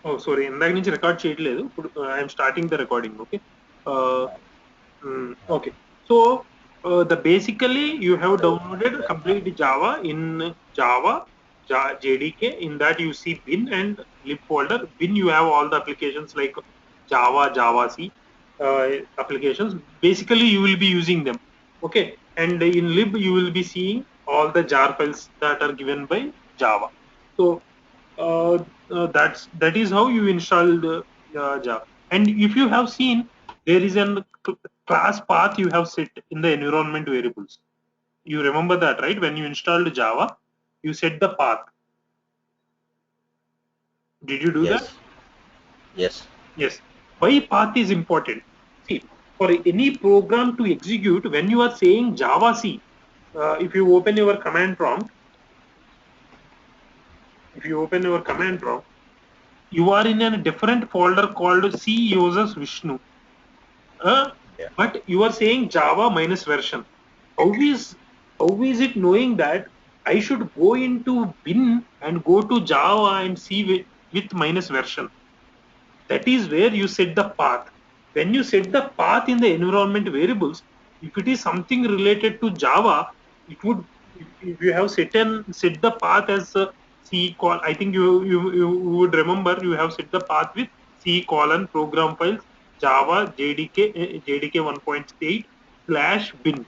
Oh, sorry. ఇందాక నుంచి record చేయట్లేదు. ఇప్పుడు I'm starting the recording. Okay. Okay. So the basically you have downloaded complete Java in Java JDK. In that you see bin and lib folder. Bin you have all the applications like Java, Java C applications. Basically you will be using them. Okay. And in lib you will be seeing all the jar files that are given by Java. So that is how you installed Java. And if you have seen, there is an class path you have set in the environment variables. You remember that, right? When you installed Java, you set the path. Did you do Yes. that? Yes. Yes. Why path is important? See, for any program to execute, when you are saying Java C, if you open your command prompt, you are in a different folder called C users Vishnu. Yeah. But you are saying Java minus version. How is it knowing that I should go into bin and go to Java and see with minus version? That is where you set the path. When you set the path in the environment variables, if it is something related to Java, it would, if you have set the path as C call. I think you would remember you have set the path with C colon program files Java JDK 1.8 slash bin.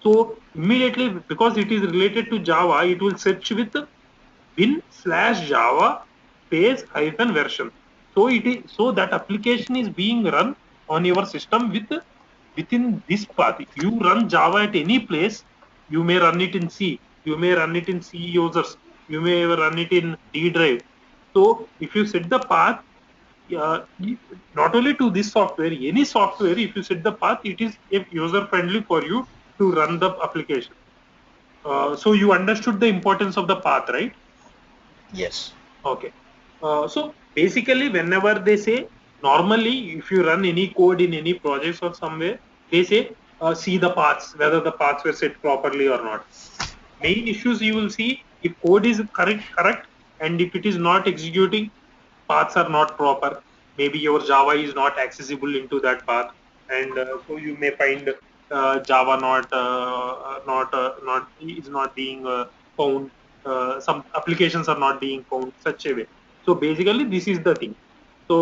So immediately, because it is related to Java, it will search with bin slash Java space hyphen version. So it is, so that application is being run on your system within this path. You run Java at any place. You may run it in C. You may run it in C users. You may run it in D drive. So if you set the path, not only to this software, any software, if you set the path, it is user friendly for you to run the application. So you understood the importance of the path, right? Yes. Okay. So basically, whenever they say, normally, if you run any code in any projects or somewhere, they say, see the paths, whether the paths were set properly or not. Main issues you will see, if code is correct, and if it is not executing, paths are not proper. Maybe your Java is not accessible into that path, and so you may find Java not is not being found. Some applications are not being found such a way. So basically, this is the thing. So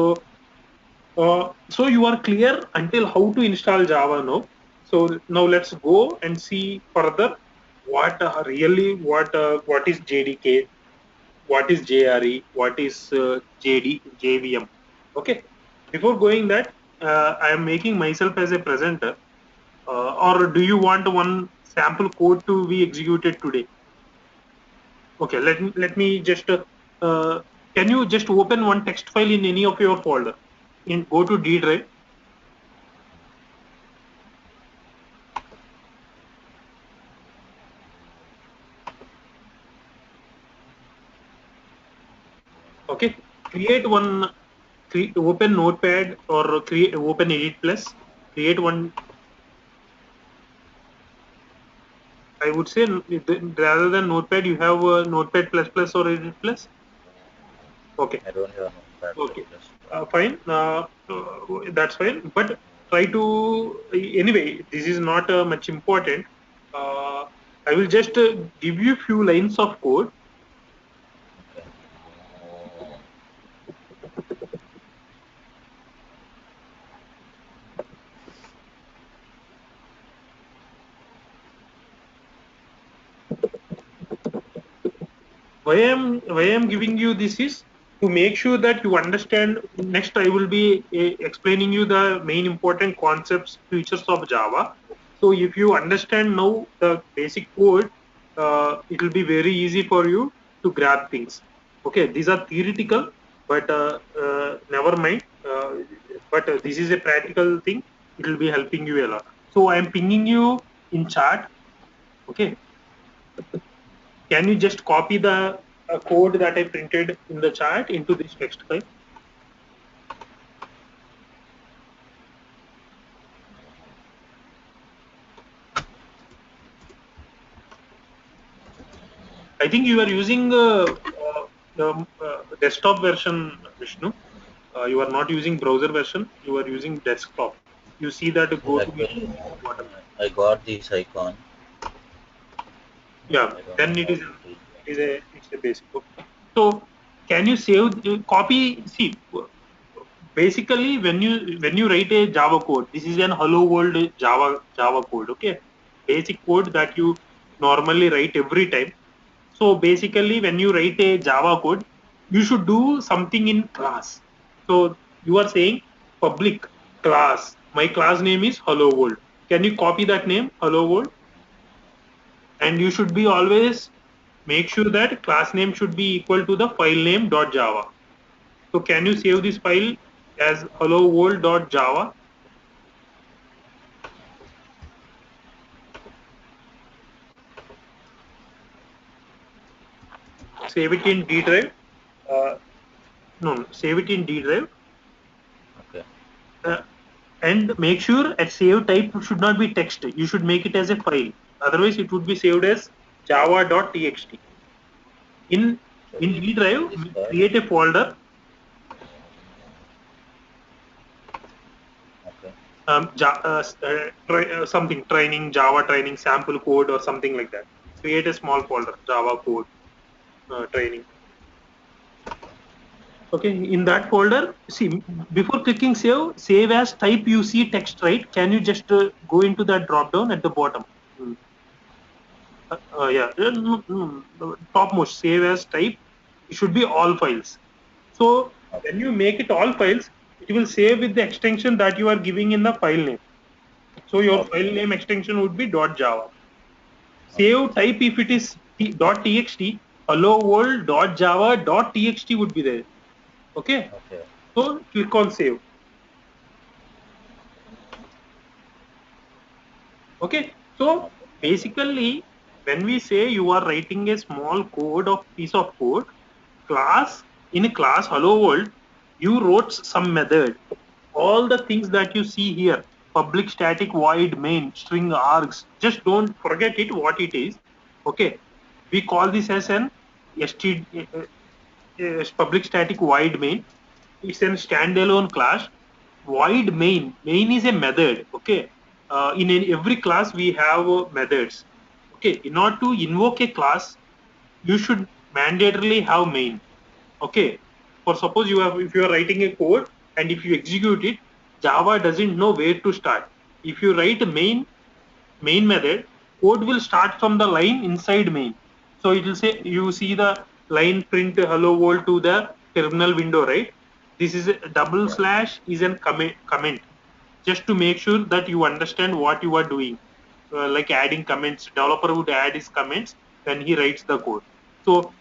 so you are clear until how to install Java now. So now let's go and see further what what is JDK, what is JRE, what is JVM. Okay. Before going that, I am making myself as a presenter. Or do you want one sample code to be executed today? Okay. Let me just. Can you just open one text file in any of your folder? Go to D drive. Okay, create one, open notepad or create open edit plus, create one. I would say rather than notepad you have notepad plus plus or edit plus. Okay, I don't have Notepad++. okay, fine, that's fine, but try to, anyway, this is not much important. uh, I will just give you few lines of code. Why I'm giving you this is to make sure that you understand. Next I will be explaining you the main important concepts, features of Java. So if you understand now the basic code, it will be very easy for you to grab things. Okay, these are theoretical, but never mind, but this is a practical thing. It will be helping you a lot. So I am pinging you in chat. Okay, can you just copy the code that I printed in the chart into this text file? I think you are using the desktop version, Vishnu. You are not using browser version, you are using desktop. You see that go to Actually, bottom. I got this icon. Yeah, I don't then know it how is to use it's a basic. Okay. So can you save copy? See, basically when you write a Java code, this is an hello world Java code. Okay, basic code that you normally write every time. So basically, when you write a Java code, you should do something in class. So you are saying public class. My class name is hello world. Can you copy that name, hello world? And you should be always make sure that class name should be equal to the file name .java. So can you save this file as hello world.java? Save it in D drive. Uh, no, save it in D drive. Okay. Uh, and make sure at save type should not be text. You should make it as a file. Otherwise, it would be saved as java.txt. In So in D drive, this part. create a folder. Okay. Something training, Java training, sample code, or something like that. Create a small folder, Java code training. Okay, in that folder, see, before clicking save as type you see text, right? Can you just go into that drop down at the bottom? Hmm. Yeah, topmost, save as type, it should be all files. So Okay. when you make it all files, it will save with the extension that you are giving in the file name. So your Okay. file name extension would be .java. Okay. Save type if it is .txt, hello world .java .txt would be there. Okay, Okay. so click on save. Okay, so Okay. Okay. basically, when we say you are writing a small code of piece of code, class in a class hello world, you wrote some method. All the things that you see here, public static void main string args, just don't forget it what it is. Okay, we call this as an public static void main. It's a standalone class. Void main is a method. Okay, in every class we have methods. Okay, in order to invoke a class, you should mandatorily have main. Okay, for suppose you have, if you are writing a code and if you execute it, Java doesn't know where to start. If you write a main method, code will start from the line inside main. So it will say, you see the line print hello world to the terminal window, right? This is a double Yeah. slash is an comment just to make sure that you understand what you are doing. Like adding comments, developer would add his comments when he writes the code. So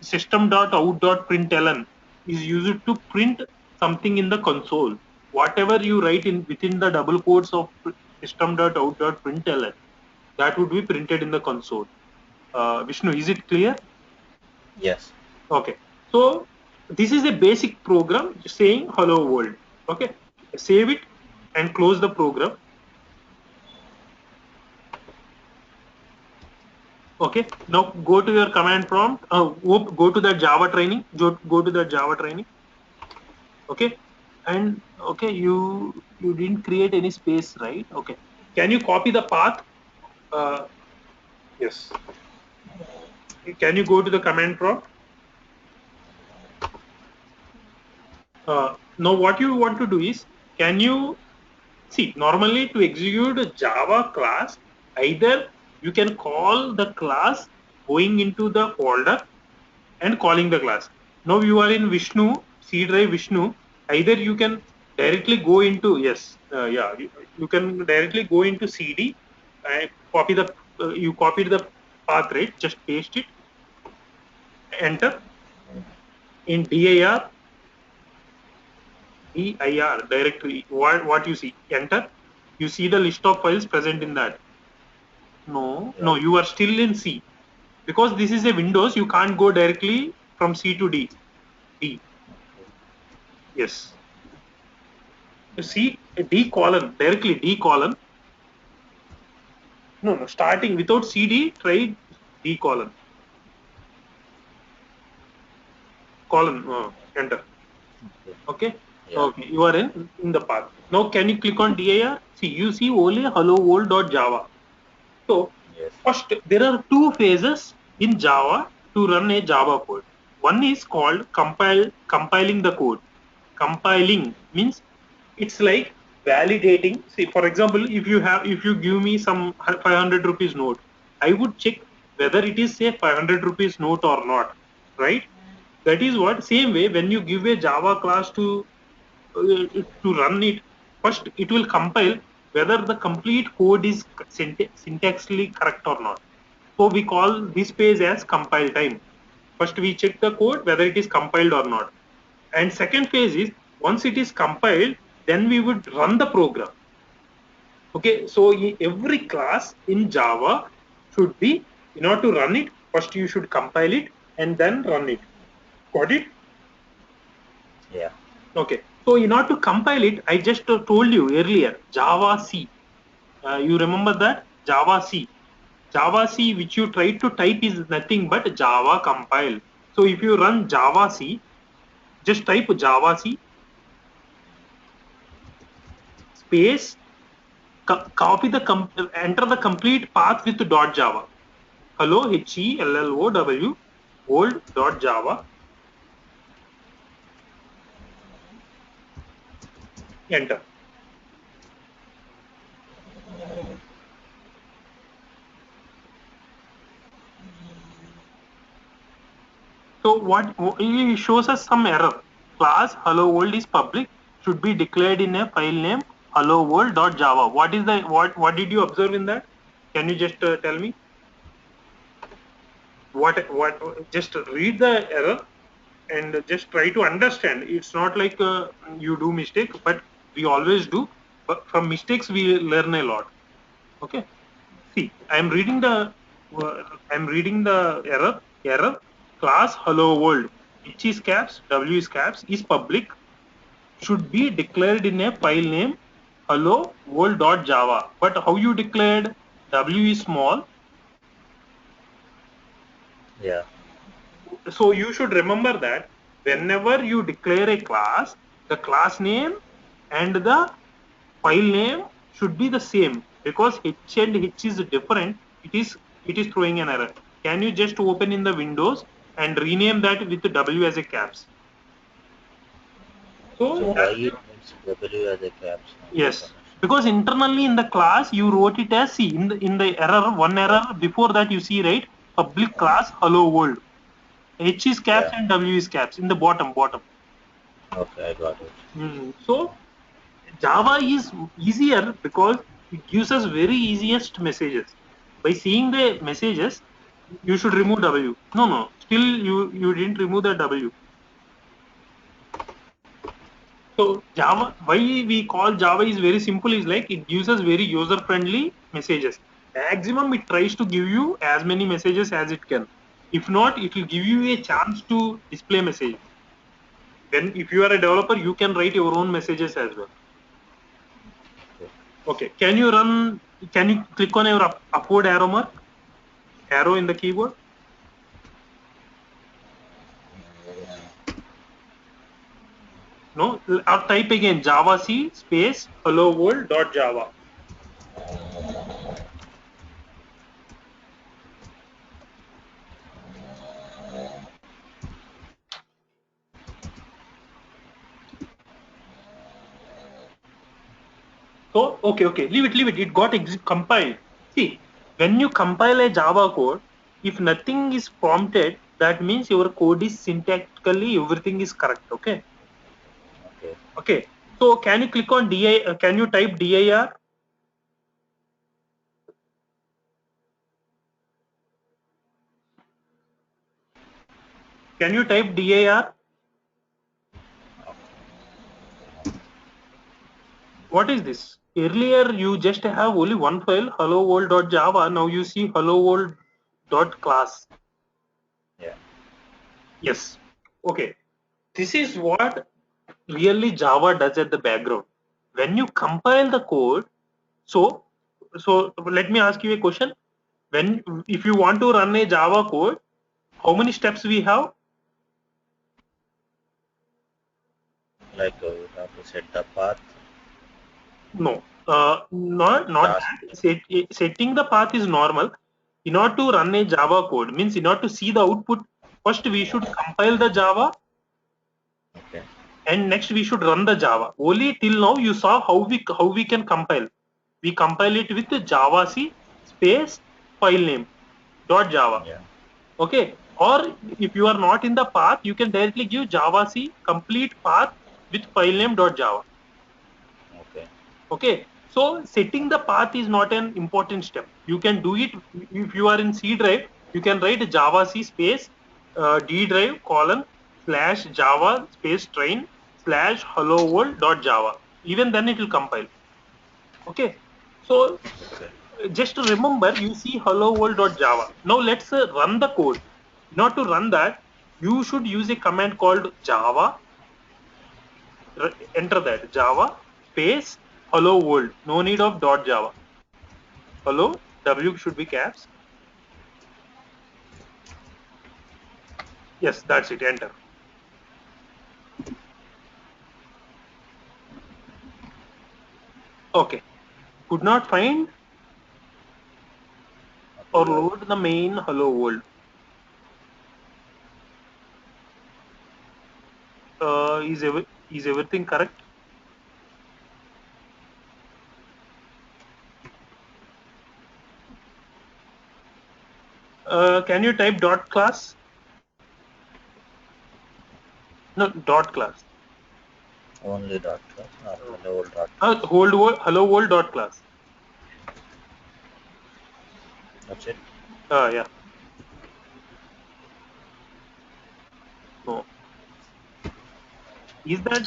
system.out.println is used to print something in the console. Whatever you write in within the double quotes of system.out.println, that would be printed in the console. Vishnu, is it clear? Yes. Okay. So this is a basic program saying hello world. Okay. Save it and close the program. Okay. Now go to your command prompt. Go to the Java training. Go to the Java training. Okay. And okay, you didn't create any space, right? Okay. Can you copy the path? Uh, yes. Can you go to the command prompt? Now what you want to do is, can you see, normally to execute a Java class, either you can call the class going into the folder and calling the class. Now you are in Vishnu, C drive Vishnu, either you can directly go into, yes, yeah, you can directly go into CD and copy the, you copied the path, right? Just paste it, enter in dir directory, what you see, enter, you see the list of files present in that. No, Yeah. you are still in C. Because this is a Windows, you can't go directly from C to D. D. Yes. You see D colon, directly D colon. No, starting without CD, try D colon. Colon, enter. Okay. Okay. Yeah. Okay, you are in the path. Now can you click on dir? See, you see only hello world.java. So Yes. first there are two phases in Java to run a Java code. One is called compiling the code. Compiling means it's like validating. See, for example, if you give me some 500 rupees note, I would check whether it is a 500 rupees note or not, right? That is what same way when you give a Java class to run it, first it will compile whether the complete code is syntaxically correct or not. So we call this phase as compile time. First we check the code whether it is compiled or not. And second phase is once it is compiled, then we would run the program. Okay, so every class in Java should be, in order to run it, first you should compile it and then run it. Got it? Yeah. Okay. So in order to compile it, I just told you earlier, Java C. You remember that? Java C. Java C which you tried to type is nothing but Java compile. So if you run Java C, just type Java C space, copy the, enter the complete path with .java. Hello, HELLOW, old.java, enter. So what it shows us some error. Class hello world is public, should be declared in a file name hello world.java. What is the what did you observe in that? Can you just tell me? What just read the error and just try to understand. It's not like you do mistake, but we always do. But from mistakes we learn a lot. Okay. See, I'm reading the error. Class hello world, H is caps, W is caps, is public, should be declared in a file name hello world.java. But how you declared? W is small. Yeah. So you should remember that whenever you declare a class, the class name and the file name should be the same, because H and H is different. It is throwing an error. Can you just open in the Windows and rename that with W as a caps? So So why it needs W as a caps? I'm not yes, understanding. because internally in the class you wrote it as, see, in the error, one error before that you see, right, public class hello world, H is caps Yeah. and W is caps in the bottom. Okay, I got it. So Java is easier because it gives us very easiest messages. By seeing the messages, you should remove W. No. Still, you didn't remove the W. So Java, why we call Java is very simple. Is like it gives us very user friendly messages. Maximum it tries to give you as many messages as it can. If not, it will give you a chance to display messages. Then, if you are a developer, you can write your own messages as well. Okay. Okay. Can you run? Can you click on your upward arrow mark? Arrow in the keyboard? No? Or type again Java C space hello world dot Java. So, okay. Leave it. It got compiled. See, when you compile a Java code, if nothing is prompted, that means your code is syntactically everything is correct. Okay. Okay. Okay. So, can you click on DI? Can you type dir? Can you type dir? What is this? Earlier you just have only one file, hello world.java. Now you see hello world.class. Yeah. Yes. Okay. This is what really Java does at the background. When you compile the code, so let me ask you a question. When if you want to run a Java code, how many steps we have? Like you have to set the path. No, not Task. that. Setting the path is normal. In order to run a Java code, means in order to see the output, first we should compile the Java, Okay. and next we should run the Java. Only till now you saw how we can compile. We compile it with the javac space file name dot Java. Yeah. Okay. Or if you are not in the path, you can directly give javac complete path with file name dot Java. Okay. Okay. So setting the path is not an important step. You can do it if you are in C drive. You can write javac space D drive colon slash Java space train slash hello world dot Java. Even then it will compile. Okay. So Okay. just remember, you see hello world dot Java. Now let's run the code. Not to run that, you should use a command called Java. Enter that Java space hello world. No need of dot Java. Hello, W should be caps. Yes, that's it. Enter. Okay. Could not find or Okay. load the main hello world. Is everything correct? Can you type dot class? No, dot class. Only dot class or hello dot Hold world, hello world dot class. That's it. Yeah. No. Is that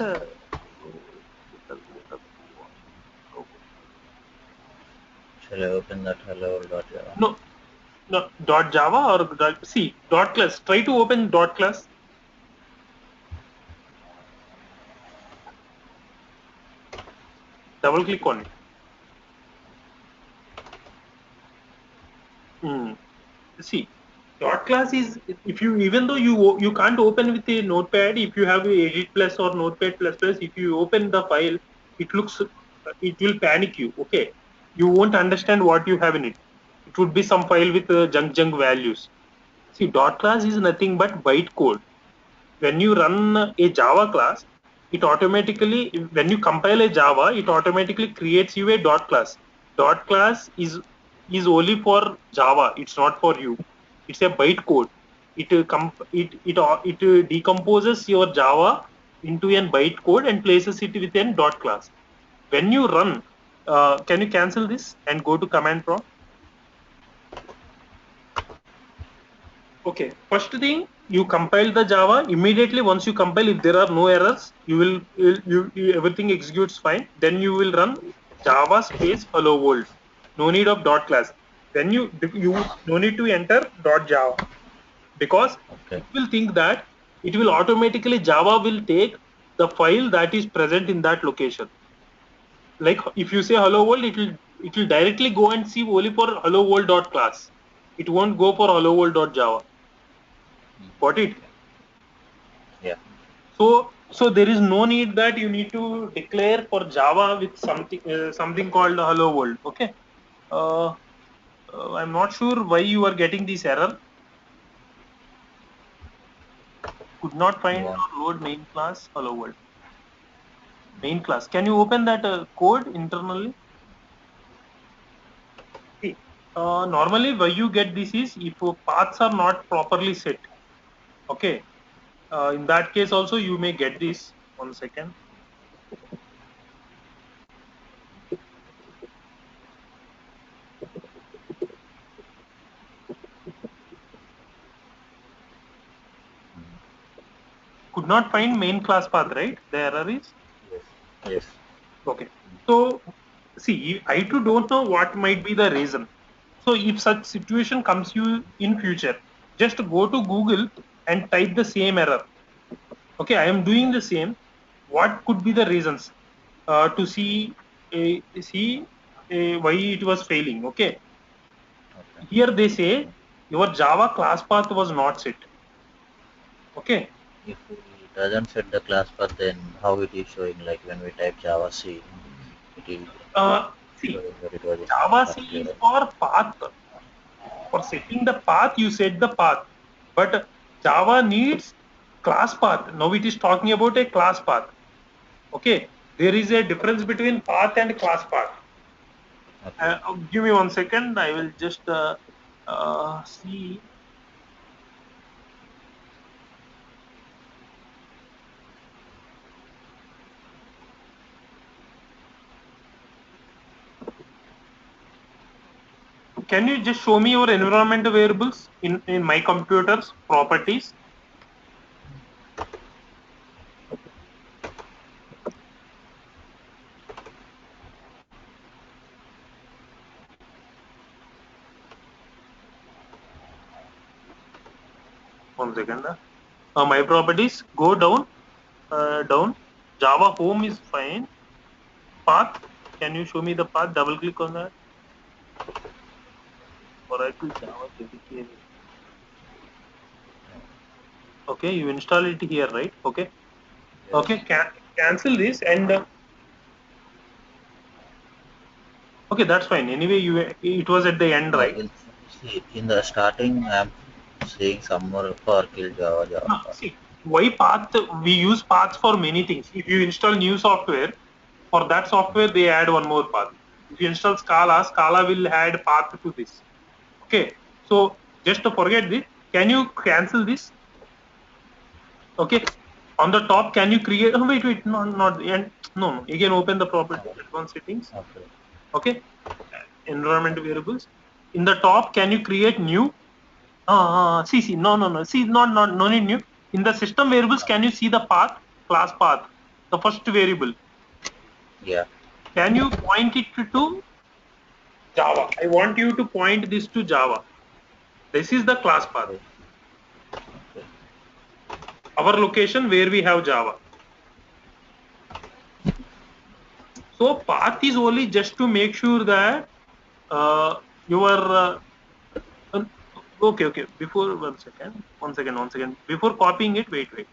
Shall I open that hello dot Java? no, no, dot Java or dot, see, dot class. Try to open dot class. Double click on it. See, dot class is, if you, even though you can't open with a notepad, if you have a edit plus or notepad plus plus, if you open the file, it will panic you. Okay, you won't understand what you have in it. It would be some file with junk values. See, dot class is nothing but bytecode. When you run a Java class, it automatically, when you compile a Java, it automatically creates you a dot class. Dot class is only for Java. It's not for you. It's a bytecode. It decomposes your Java into a bytecode and places it within dot class. When you run, can you cancel this and go to command prompt? Okay, first thing, you compile the Java immediately. Once you compile, if there are no errors, everything executes fine. Then you will run Java space hello world. No need of dot class. Then you no need to enter dot Java, because Okay. it will think that it will automatically, Java will take the file that is present in that location. Like if you say hello world, it will directly go and see only for hello world dot class. It won't go for hello world dot Java. Got it? Okay. Yeah. So there is no need that you need to declare for Java with something called hello world. Okay. Uh, I'm not sure why you are getting this error. Could not You find want or load main class hello world. Main class. Can you open that code internally? See, normally why you get this is if paths are not properly set. Okay. In that case also you may get this. 1 second. Could not find main class path, right? The error is. yes. Yes. Okay. So see, I too don't know what might be the reason. So if such situation comes you in future, just go to Google and type the same error. Okay, I am doing the same. What could be the reasons to see why it was failing? Okay. Okay. Here they say your Java class path was not set. Okay. If doesn't set the class path, then how it is showing? Like when we type Java C, it is See, showing that it was Java C correctly is right. for path. For setting the path, you set the path. But Java needs class path. Now it is talking about a class path. Okay. There is a difference between path and class path. Okay. Give me 1 second. I will just see. Can you just show me your environment variables in my computer's properties? One second. My properties, go down, down. Java home is fine. Path, can you show me the path? Double click on that. Oracle Java JDK. Okay, you install it here, right? Okay. Yes. Okay, cancel this and okay, that's fine. Anyway, it was at the end, No, right? see, in the starting, I'm seeing some more for kill Java, Java. See, why path? We use paths for many things. If you install new software, for that software they add one more path. If you install Scala, Scala will add path to this. Okay, so just to forget this, can you cancel this? Okay, on the top, can you create? Oh, wait, no, not the end. No. You can open the property advanced settings. Okay. Okay, environment variables. In the top, can you create new? See, no. See, not no need new. In the system variables, can you see the path, class path, the first variable? Yeah. Can you point it to Java? I want you to point this to Java. This is the class path. Okay. Okay. Our location where we have Java. So path is only just to make sure that your okay. Before 1 second. Before copying it, wait. Okay.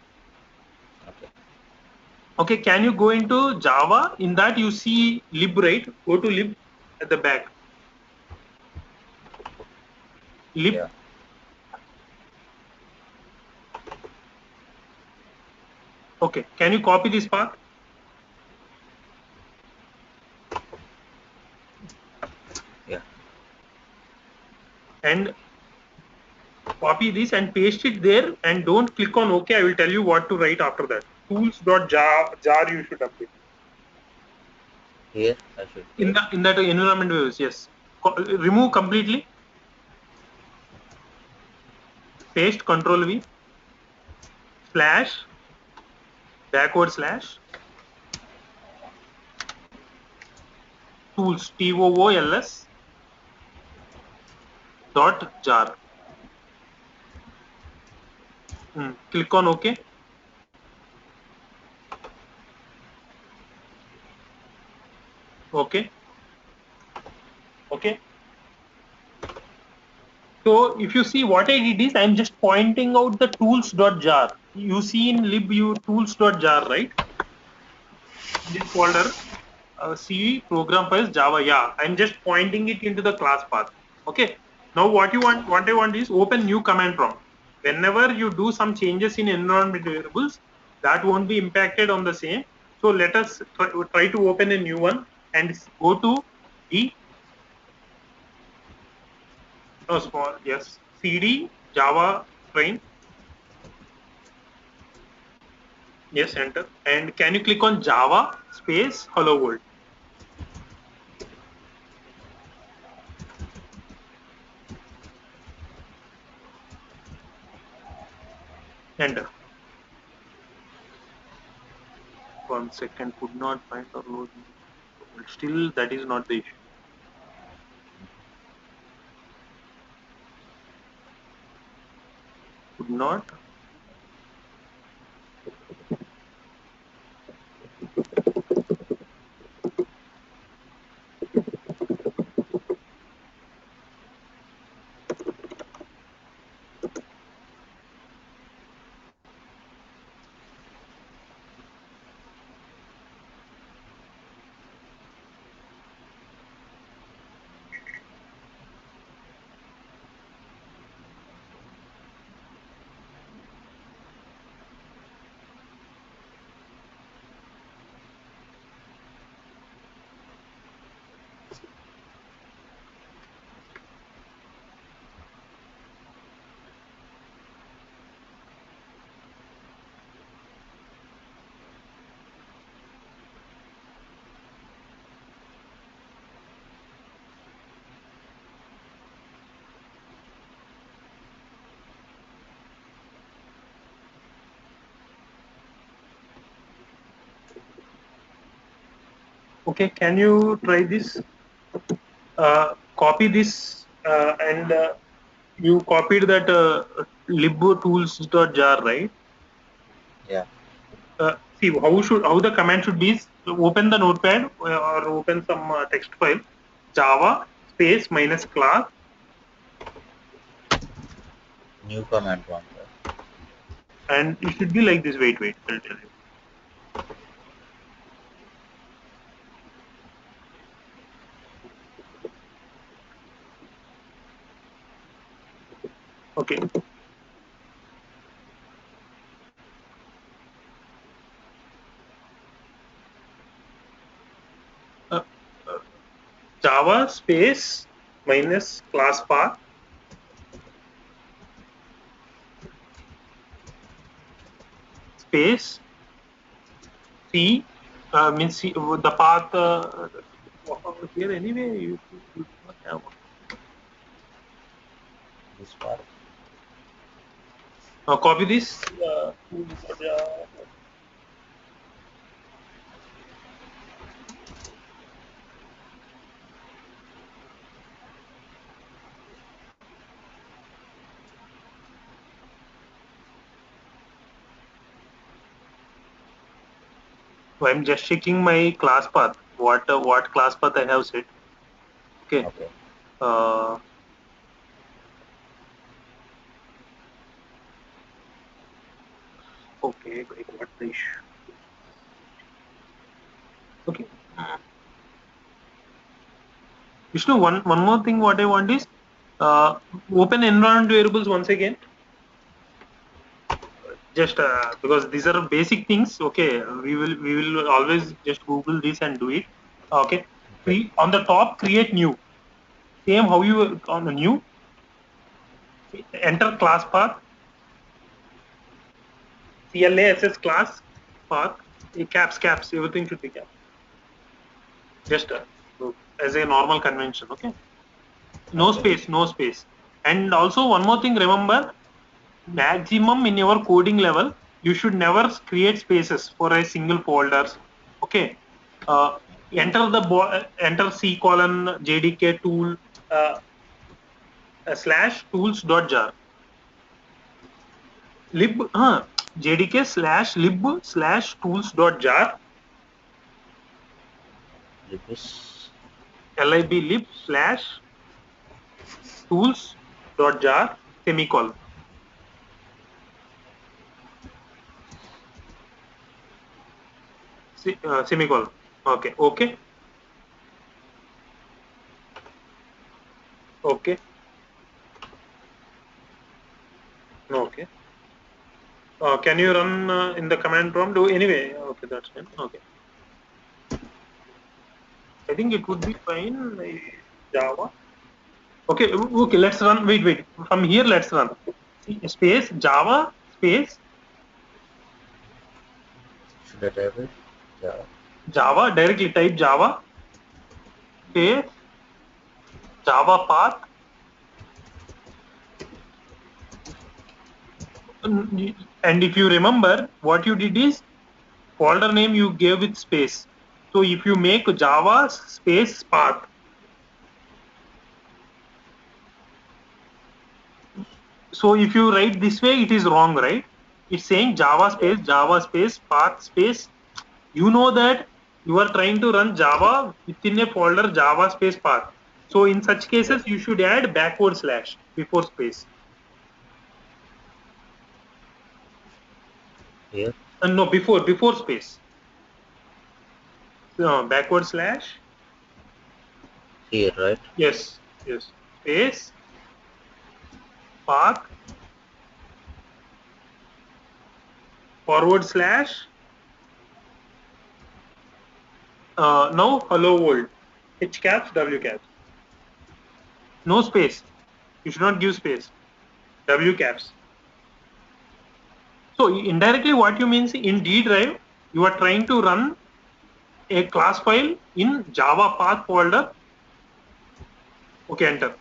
Okay, can you go into Java? In that you see lib, right? Go to lib at the back. Lib. Yeah. Okay, can you copy this path? Yeah. And copy this and paste it there and don't click on OK. I will tell you what to write after that. Tools.jar you should update. Here I should In paste. that environment views, yes. Remove completely. Paste Control V slash backward slash tools TOOLS dot jar. Click on OK. Okay. So if you see what I did is I'm just pointing out the tools.jar. You see in lib you tools.jar, right? In this folder, C program files Java. Yeah, I'm just pointing it into the class path. Okay. Now what I want is open new command prompt. Whenever you do some changes in environment variables, that won't be impacted on the same. So let us try to open a new one and go to D. No, small, yes. CD Java train. Yes, enter. And can you click on Java space hello world? Enter. 1 second, could not find or load. Still, that is not the issue. Could not. Okay, can you try this? Copy this and you copied that libtools.jar, right? Yeah. See how the command should be is open the notepad or open some text file, Java space minus class. New command prompt. And it should be like this. Wait, I'll tell you. Okay. Uh, uh, Java space minus class path space C means C, the path here anyway you do not have. This part. Copy this. So I'm just checking my class path. What class path I have set. Okay. Okay. Okay, I got the issue. Okay. Vishnu, one more thing what I want is open environment variables once again. Just because these are basic things. Okay, we will always just Google this and do it. Okay. On the top, create new. Same how you on the new. Enter class path. CLASS class path. Caps. Everything should be caps. Just as a normal convention. Okay. No space. And also one more thing. Remember, maximum in your coding level, you should never create spaces for a single folders. Okay. Enter C colon JDK tool slash tools.jar lib JDK slash lib slash tools.jar lib slash tools.jar semicolon. Semicolon. Okay. Okay. Okay. Can you run in the command prompt? Anyway, okay, that's fine. Okay. I think it would be fine. Java. Okay, let's run. Wait. From here, let's run. Space Java space. Should I type it? Yeah. Java, directly type Java space Java path. And if you remember, what you did is folder name you gave with space. So if you make Java space path, so if you write this way, it is wrong, right? It's saying Java space path space. You know that you are trying to run Java within a folder Java space path. So in such cases, you should add backward slash before space. Here? No, before space. No, backward slash. Here, right? Yes. Space path forward slash. Now hello world. H caps, W caps. No space. You should not give space. W caps. So indirectly what you mean in D drive, you are trying to run a class file in Java path folder. Okay, enter.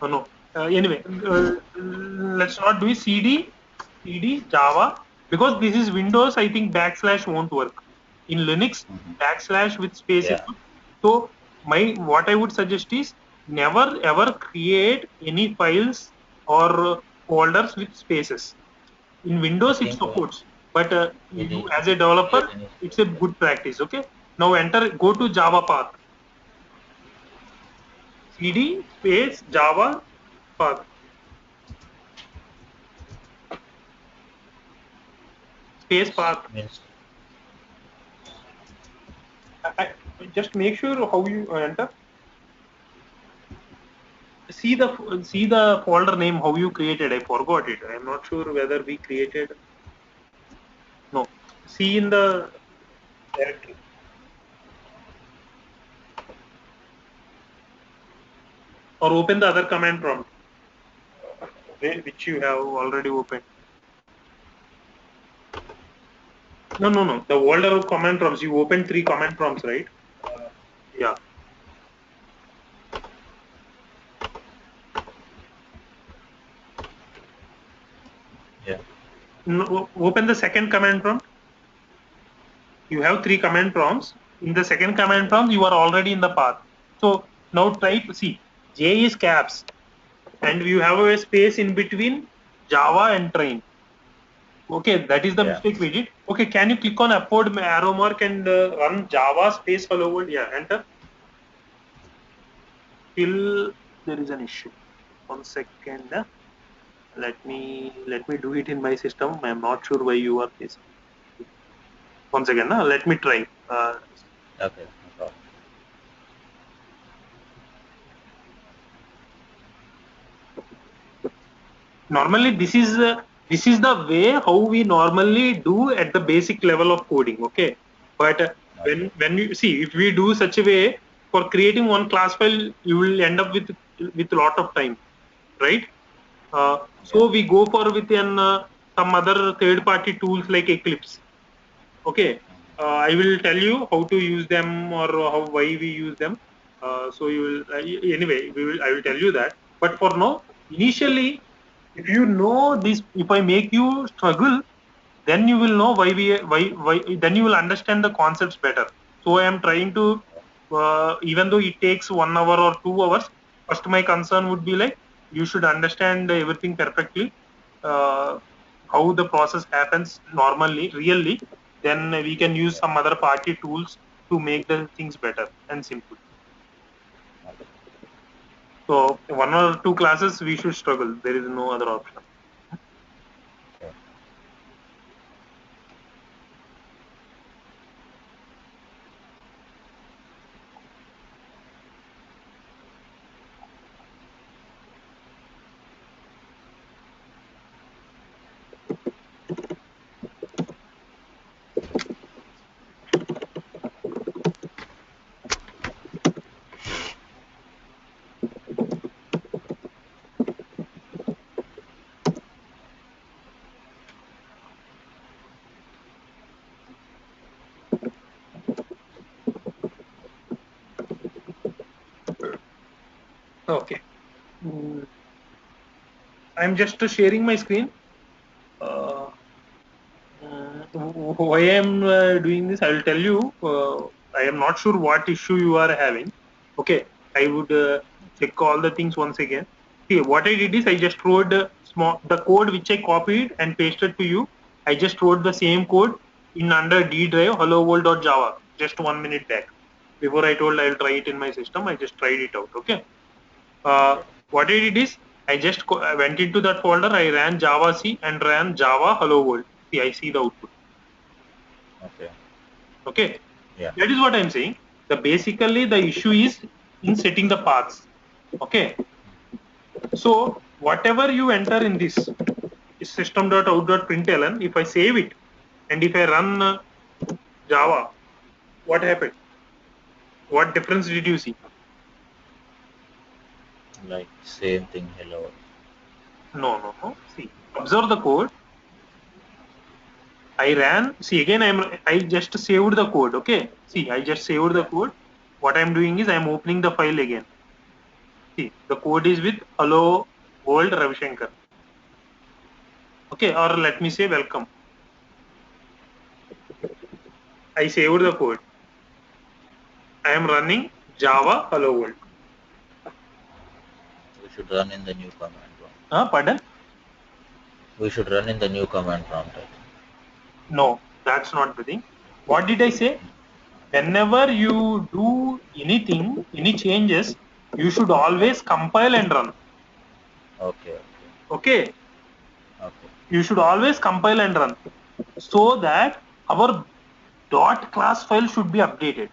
No. Anyway, let's not do CD Java because this is Windows. I think backslash won't work. In Linux, / with space is Yeah. good. So what I would suggest is never ever create any files or folders with spaces. In I Windows it think supports, but we you need as a to create developer, any it's a spaces. good practice. Okay. Now go to Java path. CD space Java path. Space path. Means Just make sure how you enter. See the folder name how you created. I forgot it. I'm not sure whether we created. No. See in the directory or open the other command prompt which you have already opened. No. The folder of command prompts. You opened 3 command prompts, right? Yeah. yeah. No, open the second command prompt. You have 3 command prompts. In the second command prompt, you are already in the path. So now type, see, J is caps, and you have a space in between Java and train. Okay, that is the Yeah. mistake we did. Okay, can you click on upward arrow mark and run Java space hello world? Yeah, enter. Still there is an issue. 1 second. Let me do it in my system. I am not sure why you are facing. 1 second. Let me try. Okay. No problem. Normally this is the way how we normally do at the basic level of coding. Okay, but Okay. when you see, if we do such a way for creating one class file, you will end up with a lot of time, right? Yeah. So we go for with an some other third party tools like Eclipse. Okay, I will tell you how to use them or how why we use them. So you will anyway I will tell you that, but for now, initially, if you know this, if I make you struggle, then you will know why then you will understand the concepts better. So I am trying to even though it takes 1 hour or 2 hours, first my concern would be like you should understand everything perfectly, uh, how the process happens normally really, then we can use Yeah. some other party tools to make the things better and simple. Okay. So 1 or 2 classes we should struggle, there is no other option. Sure. Okay. Mm, I'm just sharing my screen. Uh, why I'm doing this, I will tell you. I am not sure what issue you are having. Okay, I would check all the things once again. See, what I did is I just wrote the code which I copied and pasted to you. I just wrote the same code in under D drive hello world.java just 1 minute back. Before I told I will try it in my system, I just tried it out. Okay. Okay. What I did is I just I went into that folder. I ran Java C and ran Java hello world. See, I see the output. Okay. Okay, Yeah. that is what I'm saying. The basically the issue is in setting the paths. Okay, so whatever you enter in this system.out.println, if I save it and if I run Java, what happened? What difference did you see? Like same thing. Hello. No. See, observe the code. I ran. See again. I just saved the code. Okay. See, I just saved the Yeah. code. What I'm doing is I'm opening the file again. See, the code is with hello world Ravishankar. Okay, or let me say welcome. I saved the code. I am running Java hello world. We should run in the new command prompt. Pardon? We should run in the new command prompt. I think. No, that's not the thing. What did I say? Whenever you do anything, any changes, you should always compile and run. Okay. Okay? Okay. You should always compile and run so that our dot class file should be updated.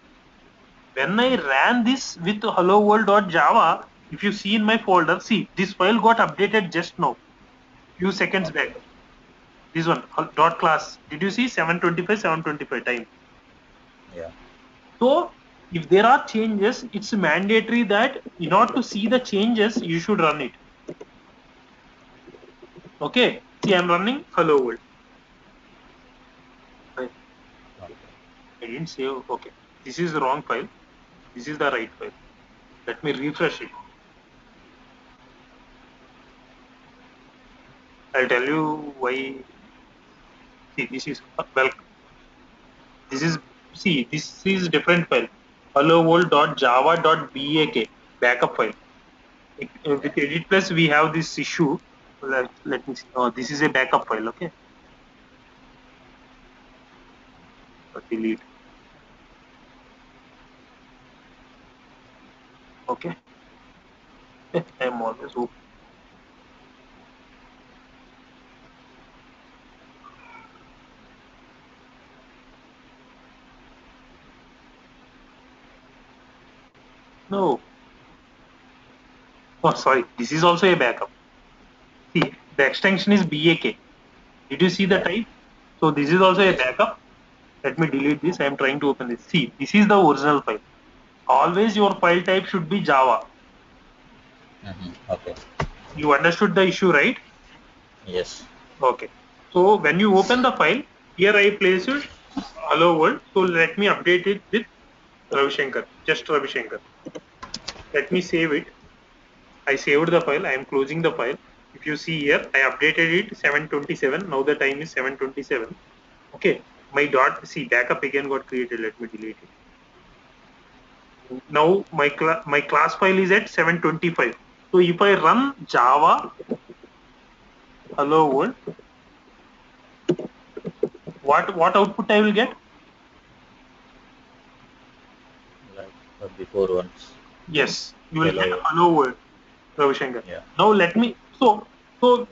When I ran this with hello world.java, if you see in my folder, see this file got updated just now, few seconds Okay. back. This one dot class. Did you see 725 time? Yeah. So if there are changes, it's mandatory that in order to see the changes, you should run it. Okay. See, I'm running hello world. I didn't save. Okay. This is the wrong file. This is the right file. Let me refresh it. I'll tell you why. See, this is well. This is different file. Hello world.java.bak backup file. Yeah. With edit plus we have this issue. Let me see. Oh, this is a backup file. Okay. Delete. Okay. I'm always open. No. Oh, sorry. This is also a backup. See, the extension is BAK. Did you see the Yeah. type? So this is also a Yes. backup. Let me delete this. I am trying to open this. See, this is the original file. Always your file type should be Java. Okay. You understood the issue, right? Yes. Okay. So when you open the file, here I placed hello world. So let me update it with Ravi Shankar. Just Ravi Shankar. Let me save it. I saved the file. I am closing the file. If you see here, I updated it 727. Now the time is 727. Okay. My dot see backup again got created. Let me delete it. Now my class file is at 725. So if I run Java hello world, what output I will get? Like before once. Yes, you will get Hello. hello world, Ravi Shankar. Yeah. Now let me so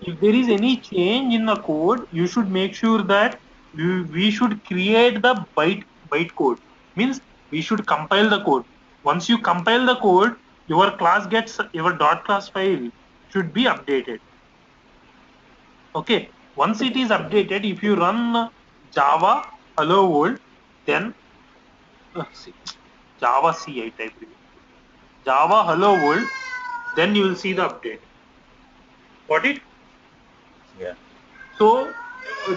if there is any change in the code, you should make sure that we should create the byte code. Means we should compile the code. Once you compile the code, your class gets your dot class file should be updated. Okay. Once it is updated, if you run Java hello world, then see, Java C I type it. Java hello world, then you will see the update. Got it? Yeah. So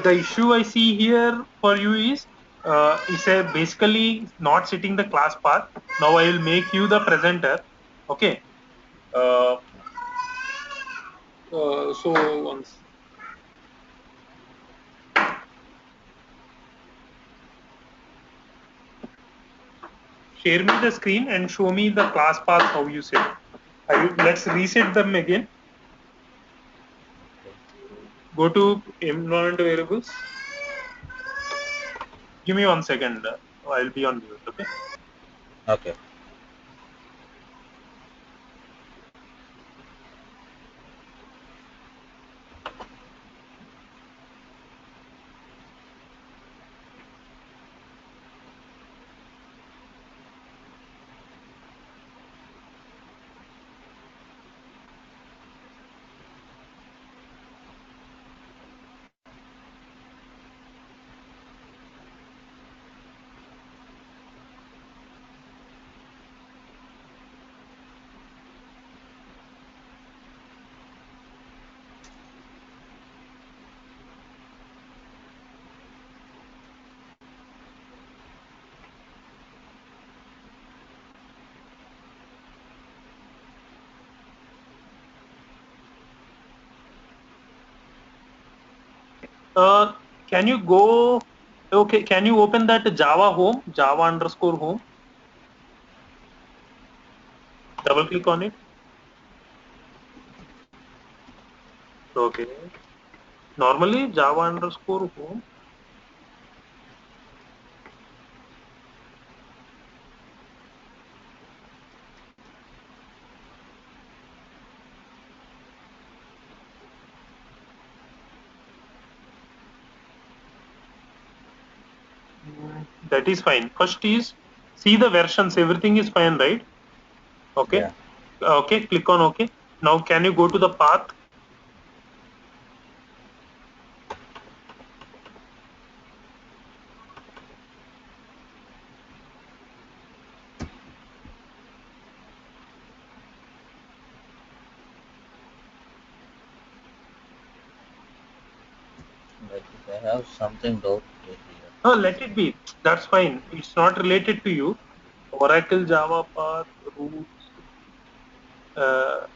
the issue I see here for you is a basically not setting the class path. Now I will make you the presenter. Okay. Uh, so once share me the screen and show me the class path how you set it. Let's reset them again. Go to environment variables. Give me 1 second. I'll be on mute. Okay. Okay. Can you go? Okay, can you open that Java home, Java underscore home? Double click on it. Okay. Normally Java underscore home. That is fine. First is see the versions. Everything is fine, right? Okay. Yeah. Okay. Click on OK. Now can you go to the path? Like if I have something doubt here. Oh, let it be. That's fine. It's not related to you. Oracle, Java, path, roots. Uh,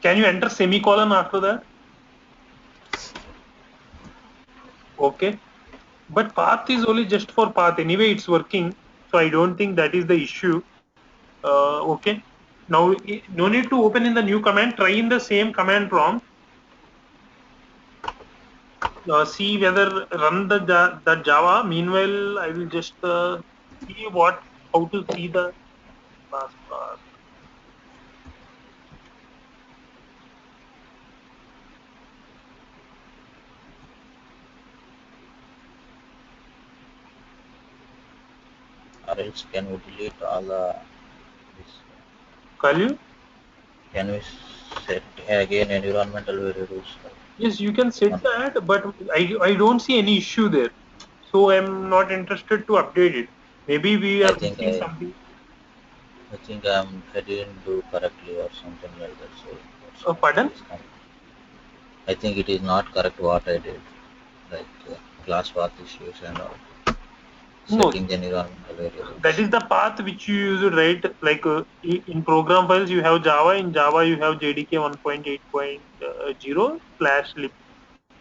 can you enter semicolon after that? Okay. But path is only just for path. Anyway, it's working. So I don't think that is the issue. Okay. Now, no need to open in the new command. Try in the same command prompt. See whether run the Java. Meanwhile, I will just see how to see the class path. Or else can we delete all this? Call you? Can we set again environmental variables? Yes, you can set One. that, but I don't see any issue there. So I'm not interested to update it. Maybe we I are think missing I something. I think I didn't do correctly or something like that. So that's why Pardon? it is coming. I think it is not correct what I did, like class path issues and all, No, setting the environmental that variables. is the path which you use, right? Like in program files, you have Java. In Java, you have JDK 1.8.0 slash lib.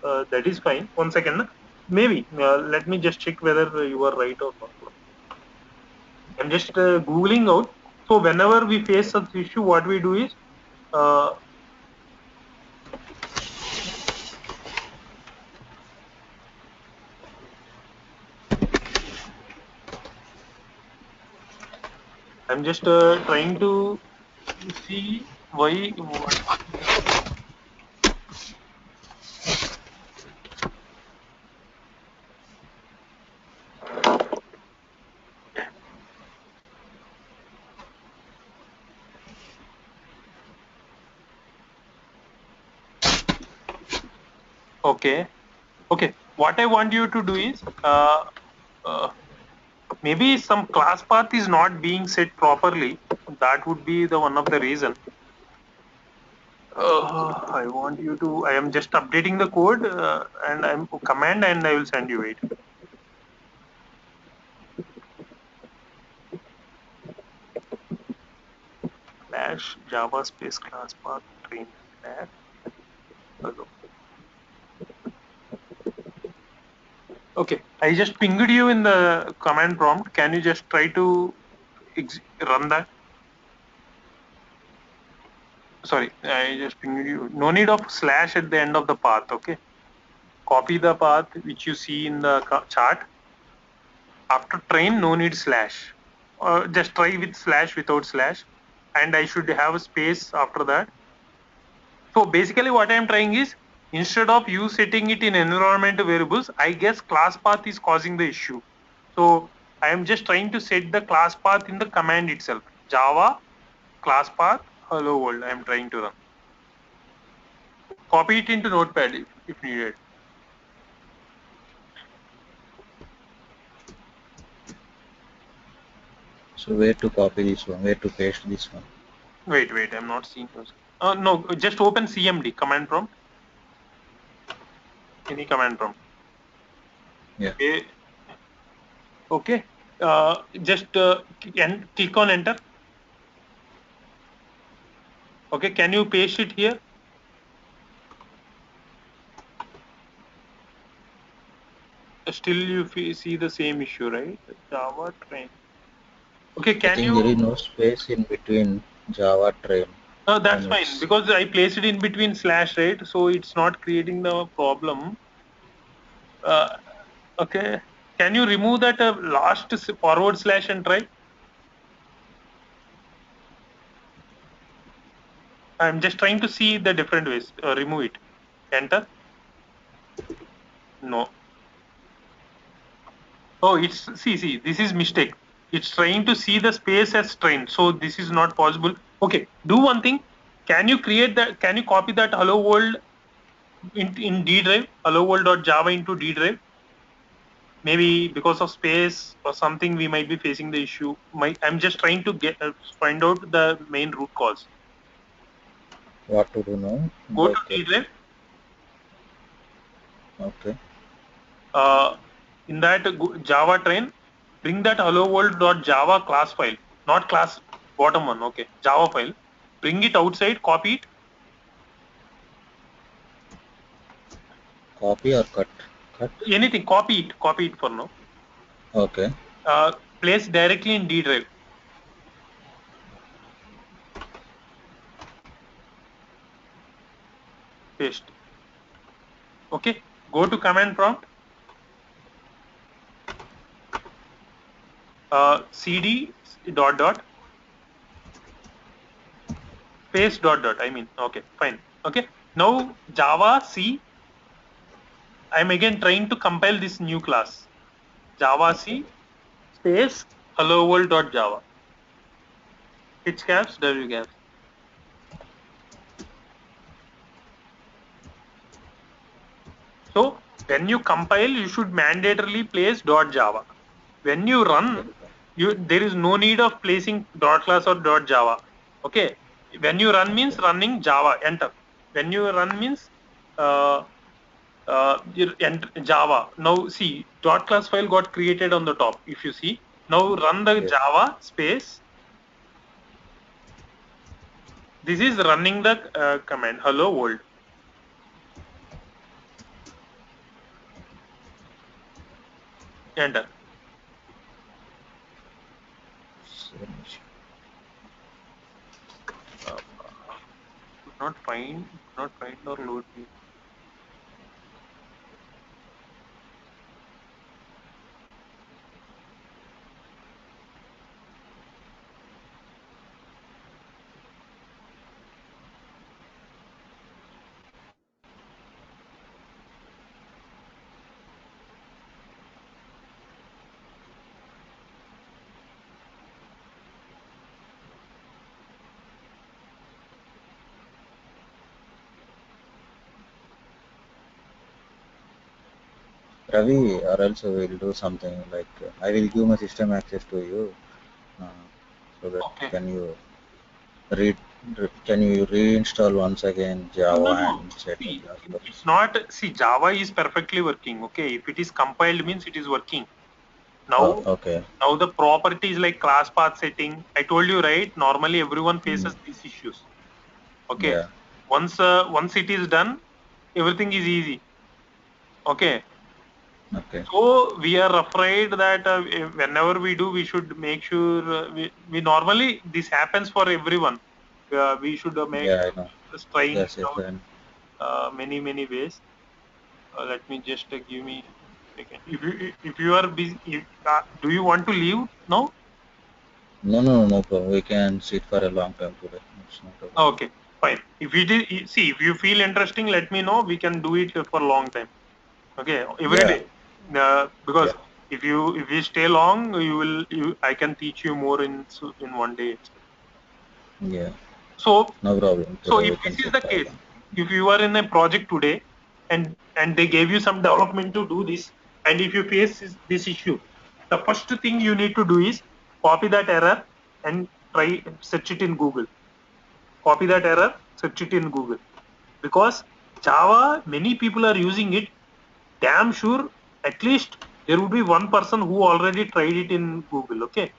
That is fine. One second. Na? Maybe. Let me just check whether you are right or not. I'm just Googling out. So whenever we face such issue, what we do is uh, I'm just trying to see why. Okay. Okay. What I want you to do is uh, maybe some class path is not being set properly. That would be the one of the reason. I want you to. I am just updating the code and I'm command and I will send you it. Slash Java space class path train slash. Hello. Okay, I just pinged you in the command prompt. Can you just try to run that? Sorry, I just pinged you. No need of slash at the end of the path. Okay, copy the path which you see in the chart. After train, no need slash. Just try with slash without slash, and I should have a space after that. So basically, what I am trying is instead of you setting it in environment variables, I guess class path is causing the issue. So I am just trying to set the class path in the command itself. Java class path hello world. I am trying to run. Copy it into Notepad if needed. So where to copy this one? Where to paste this one? Wait. I'm not seeing those. No, just open CMD command prompt. Any command prompt. Yeah. Okay. Just click on enter. Okay. Can you paste it here? Still you see the same issue, right? Java train. Okay, I can think there is you? no space in between Java train, That's and fine it's because I placed it in between slash, right? So it's not creating the problem. Uh, okay, can you remove that last forward slash and try? I'm just trying to see the different ways. Remove it. Enter. No. Oh, it's see. This is mistake. It's trying to see the space as train. So this is not possible. Okay. Do one thing. Can you create that? Can you copy that hello world in D drive? Hello world.java into D drive. Maybe because of space or something, we might be facing the issue. I'm just trying to get find out the main root cause. what to do now. Go to Like, D drive. okay, Uh, in that Java train, bring that hello world.java class file, not class bottom one. Okay, Java file. Bring it outside. Copy it. copy or cut? Cut. Anything. Copy it. Copy it for now. Okay. Place directly in D drive. Paste. Okay. Go to command prompt. Cd dot space dot. I mean, okay, fine. Okay. Now Java C. I'm again trying to compile this new class. Java Okay. C space hello world.java. H caps W caps. So when you compile, you should mandatorily place .java. When you Yeah. run, there is no need of placing .class or .java. Okay. When you run means Okay. running Java. Enter. When you run means uh, you enter Java. Now see, .class file got created on the top. If you see, now run the Yes. Java space. This is running the command hello world. Enter. Uh, could not find or load me. Ravi, or else we will do something like I will give my system access to you, uh, so that Okay. can you read can you reinstall once again No. Java and set the See, class first? it's not. See, Java is perfectly working. Okay, if it is compiled, means it is working. Now, Okay. now the properties like class path setting. I told you right. Normally, everyone Mm. faces these issues. Okay, Yeah. once it is done, everything is easy. Okay, Okay. so we are afraid that whenever we do, we should make sure we normally this happens for everyone. We should make Yeah, I know. sure trying Yes, it yes, out and many ways. Let me just give me a second. If you are busy, do you want to leave now? no problem. We can sit for a long time today. It's not a problem. Okay, fine. If it is, see, if you feel interesting, let me know. We can do it for a long time. Okay, every Yeah. day. Yeah. Because if you stay long, I can teach you more in one day itself. Yeah. So No problem. so Today if we can this is sit the for a case, long. if you are in a project today and they gave you some development to do this, and if you face this issue, the first thing you need to do is copy that error and try search it in Google. Copy that error, search it in Google. Because Java, many people are using it. Damn sure, at least there would be one person who already tried it in Google. Okay,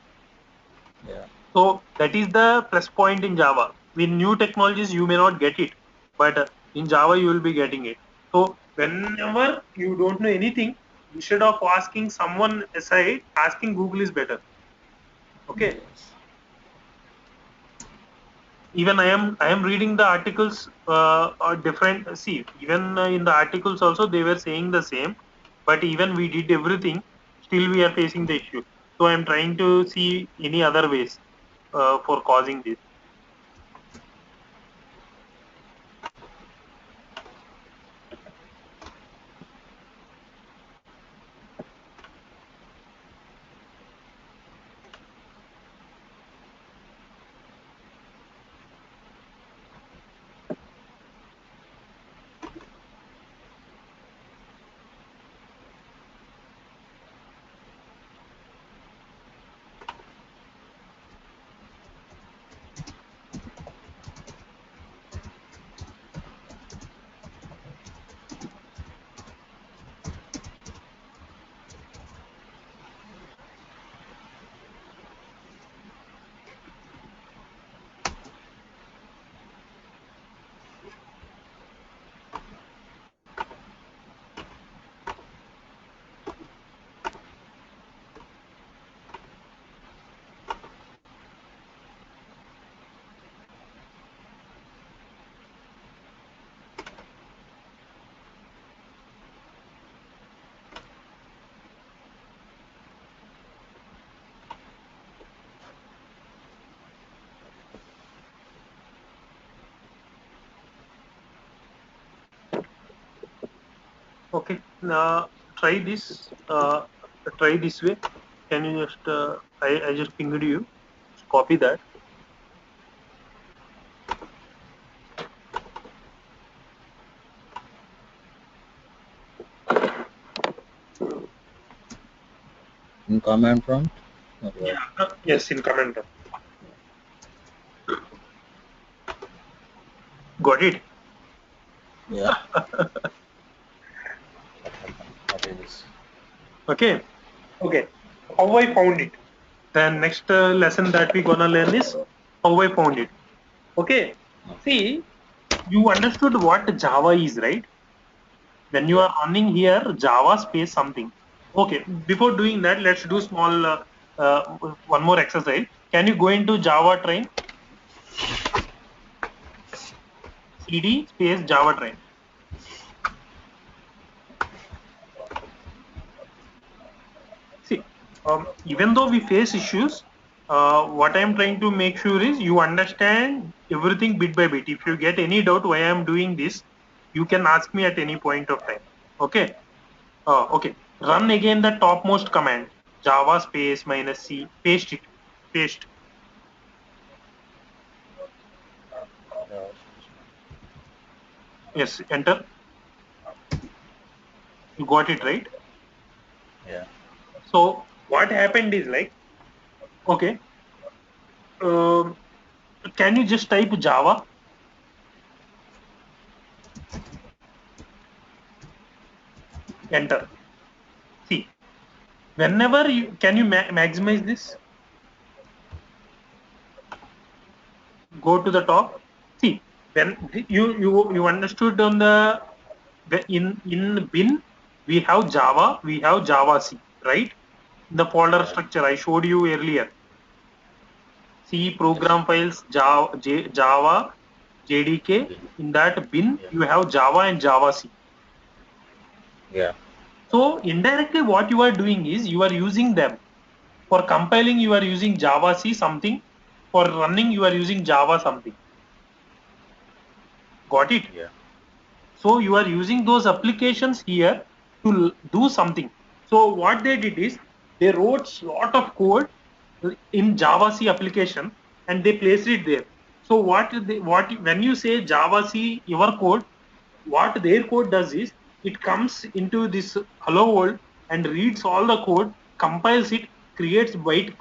Yeah. so that is the plus point in Java. With new technologies, you may not get it, but in Java, you will be getting it. So whenever you don't know anything, instead of asking someone aside, asking Google is better. Okay. Yes. Even I am reading the articles are different. See, even in the articles also they were saying the same, but even we did everything, still we are facing the issue. So I am trying to see any other ways for causing this. Okay, try this. Try this way. Can you just? I just pinged you. Just copy that. In command prompt? Or what? Yeah. Yes, in comment. Got it. Yeah. What happened? What is this? Okay. Okay. How I found it. Then next lesson that we gonna learn is how I found it. Okay. Okay. See, you understood what Java is, right? When you Yeah. are running here, Java space something. Okay. Before doing that, let's do small one more exercise. Can you go into Java train? CD space Java train. See, even though we face issues, what I'm trying to make sure is you understand everything bit by bit. If you get any doubt why I'm doing this, you can ask me at any point of time. Okay. Okay. Run again the topmost command. Java space minus C. Paste it. Paste. Yeah. Yes. Enter. You got it right. Yeah. So what happened is like, okay. Um, can you just type Java? Enter. See, whenever you can you maximize this. Go to the top. See, when you understood on in bin we have Java, we have Java C, right? The folder Yeah. structure I showed you earlier. C Yes. program files Java JDK. Bin. In that bin Yeah. you have Java and Java C. Yeah. So indirectly what you are doing is you are using them. For compiling you are using Java C something. For running you are using Java something. Got it? Yeah. So you are using those applications here to do something. So what they did is they wrote lot of code in Java C application and they placed it there. So what when you say Java C your code, what their code does is it comes into this hello world and reads all the code, compiles it, creates byte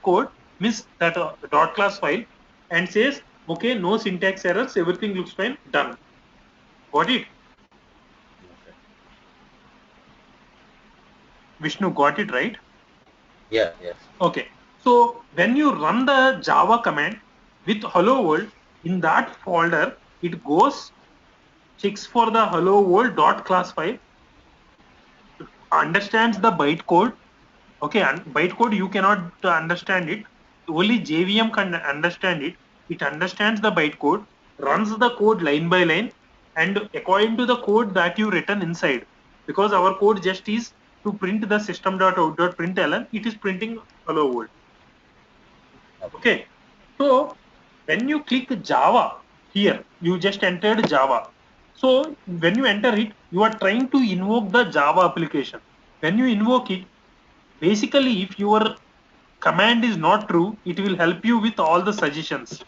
code, means that dot class file, and says okay, no syntax errors, everything looks fine, done. Got it? Okay. Vishnu, got it right? Yeah. Yes. Okay. So when you run the Java command with hello world, in that folder, it goes, checks for the hello world dot class file, understands the bytecode. Okay, and bytecode you cannot understand it. Only JVM can understand it. It understands the bytecode, runs the code line by line, and according to the code that you written inside, because our code just is to print the system.out.println, it is printing hello world. Okay, so when you click Java here, you just entered Java. So when you enter it, you are trying to invoke the Java application. When you invoke it, basically if your command is not true, it will help you with all the suggestions.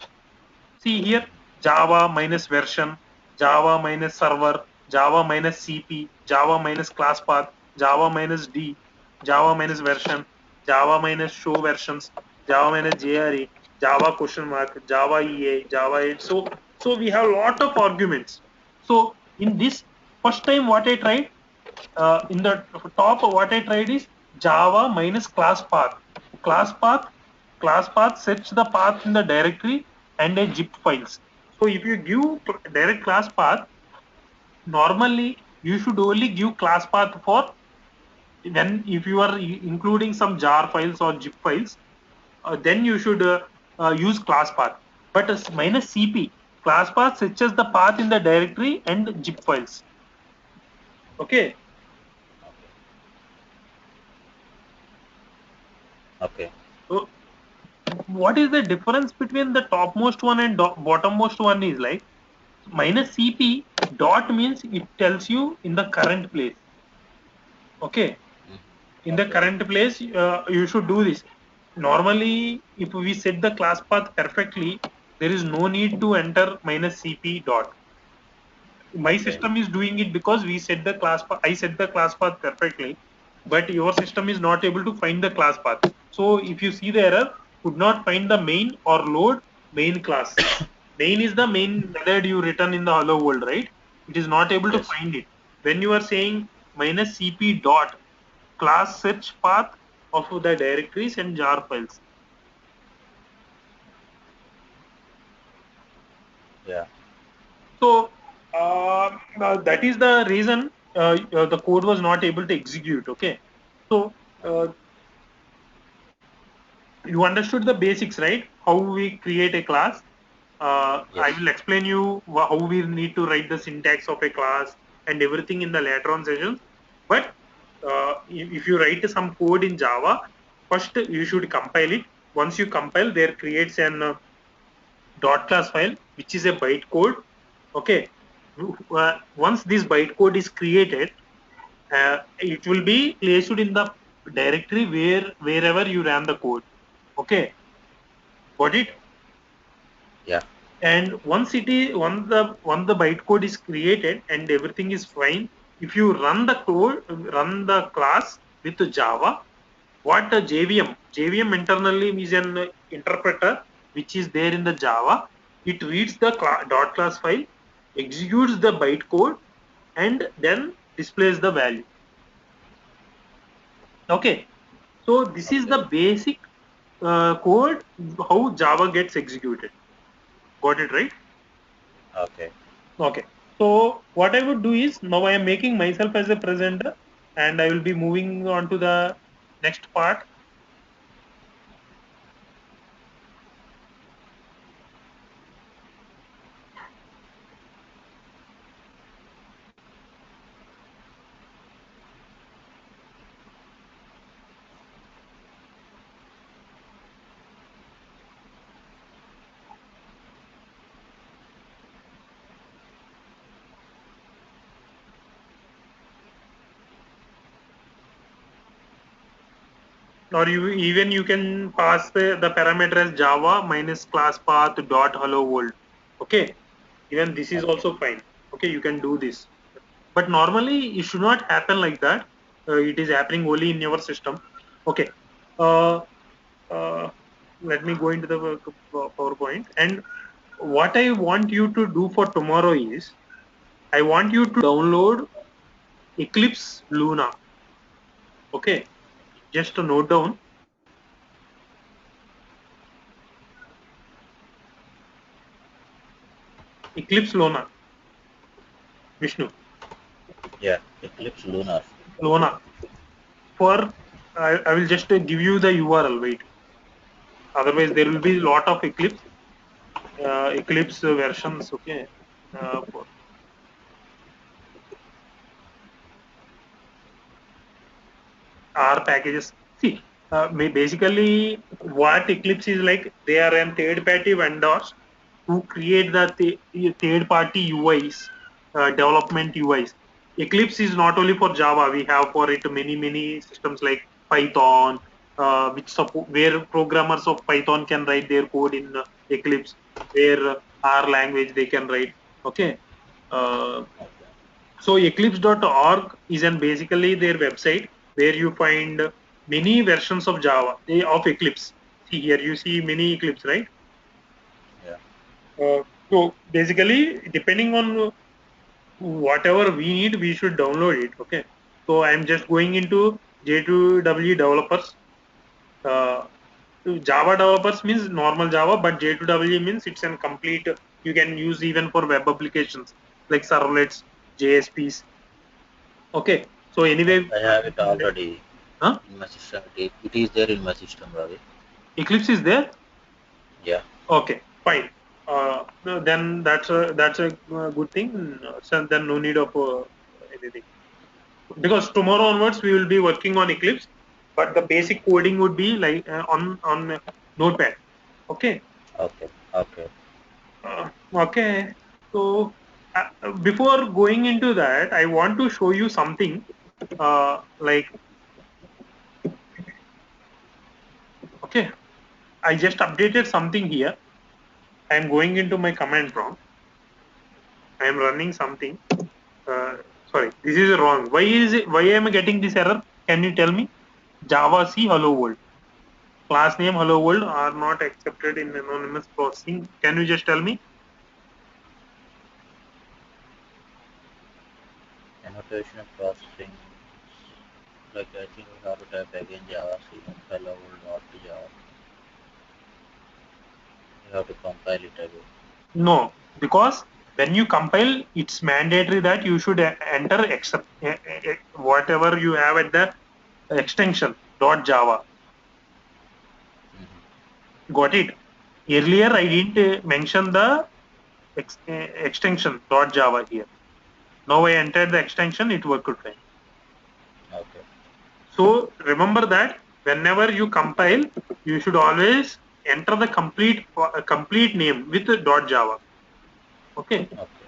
See here, Java minus version, Java minus server, Java minus CP, Java minus class path, Java minus D, Java minus version, Java minus show versions, Java minus JRE, Java question mark, Java EA, Java 8. So we have a lot of arguments. So in this first time what I tried, in the top what I tried is Java minus class path. Class path, class path sets the path in the directory and a zip files. So if you give direct class path, normally you should only give class path for when if you are including some jar files or zip files, then you should use class path. But as minus CP, class path sets the path in the directory and zip files. Okay. Okay. So what is the difference between the topmost one and bottommost one is like minus CP dot means it tells you in the current place. Okay, in the Okay. current place you should do this. Normally, if we set the class path perfectly, there is no need to enter minus CP dot. My Okay. system is doing it because we set the class path. I set the class path perfectly, but your system is not able to find the class path. So if you see the error, could not find the main or load main class. Main is the main method you written in the hello world, right? It is not able to Yes. find it. When you are saying minus CP dot class search path of the directories and jar files. Yeah. So that is the reason the code was not able to execute. Okay, so Okay. you understood the basics, right? How we create a class. I Yes. will explain you how we need to write the syntax of a class and everything in the later on sessions. But if you write some code in Java, first you should compile it. Once you compile, there creates an dot class file, which is a bytecode. Okay. Once this bytecode is created, it will be placed in the directory wherever you ran the code. Okay, got it? Yeah. And once it is once the bytecode is created and everything is fine, if you run the code, run the class with Java, what a JVM internally is an interpreter which is there in the Java. It reads the dot class file, executes the bytecode, and then displays the value. Okay, so this is Okay. the basic code how Java gets executed. Got it right? Okay. Okay. So what I would do is now I am making myself as a presenter, and I will be moving on to the next part. Or you can pass the parameter as Java minus class path dot hello world. Okay. Even this is Okay. also fine. Okay, you can do this. But normally it should not happen like that. It is happening only in your system. Okay. Uh, uh, Let me go into the PowerPoint. And what I want you to do for tomorrow is I want you to download Eclipse Luna. Okay, just to note down Eclipse Luna, Vishnu, Yeah. Eclipse Lunar. Luna. for I will just give you the URL. Wait, otherwise there will be a lot of Eclipse versions. Okay, for R packages. See, basically what Eclipse is like, they are an third-party vendors who create the third-party UIs, development UIs. Eclipse is not only for Java. We have for it many systems like Python, which support where programmers of Python can write their code in Eclipse, where R language they can write. Okay. Uh, so eclipse.org is an basically their website where you find many versions of Java of Eclipse. See here, you see many Eclipse, right? Yeah. So basically, depending on whatever we need, we should download it. Okay. So I'm just going into J2W developers. Uh, Java developers means normal Java, but J2W means it's a complete. You can use even for web applications like servlets, JSPs. Okay. So anyway, I have it already huh? in my system. It is there in my system, Ravi. Eclipse is there. Yeah. Okay, fine. No, then that's a good thing. So then no need of anything, because tomorrow onwards we will be working on Eclipse, but the basic coding would be like on Notepad. Okay. Okay. Okay. Okay. So before going into that, I want to show you something. Like, okay, I just updated something here. I am going into my command prompt. I am running something. Uh, Sorry, this is wrong. Why am I getting this error? Can you tell me? Java C hello world. Class name hello world are not accepted in anonymous processing. Can you just tell me? Annotation of processing. Like I think we have to type again Java C hello world not Java. You have to compile it again. No, because when you compile, it's mandatory that you should enter whatever you have at the extension .java. Got it? Earlier I didn't mention the extension .java here. Now I entered the extension, it worked fine. Okay. So remember that whenever you compile, you should always enter the complete name with .java. Okay. Okay.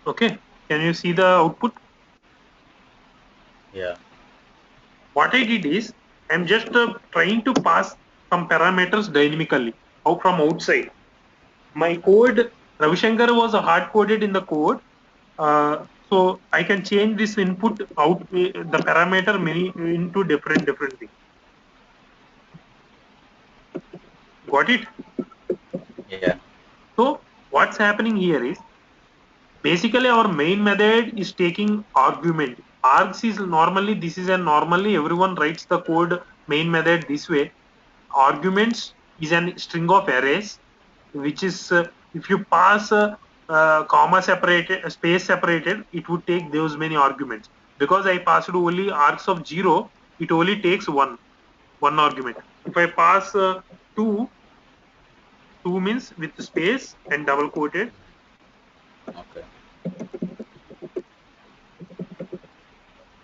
Okay. Can you see the output? Yeah. What I did is I'm just trying to pass some parameters dynamically out from outside. My code, Ravishankar was hard coded in the code. So I can change this input out the parameter many into different things. Got it? Yeah. So what's happening here is basically our main method is taking argument. Args is normally, this is a normally everyone writes the code main method this way. Arguments is a string of arrays, which is if you pass comma separated, space separated, it would take those many arguments. Because I passed only args of 0, it only takes one argument. If I pass 2, 2 means with space and double quoted. Okay.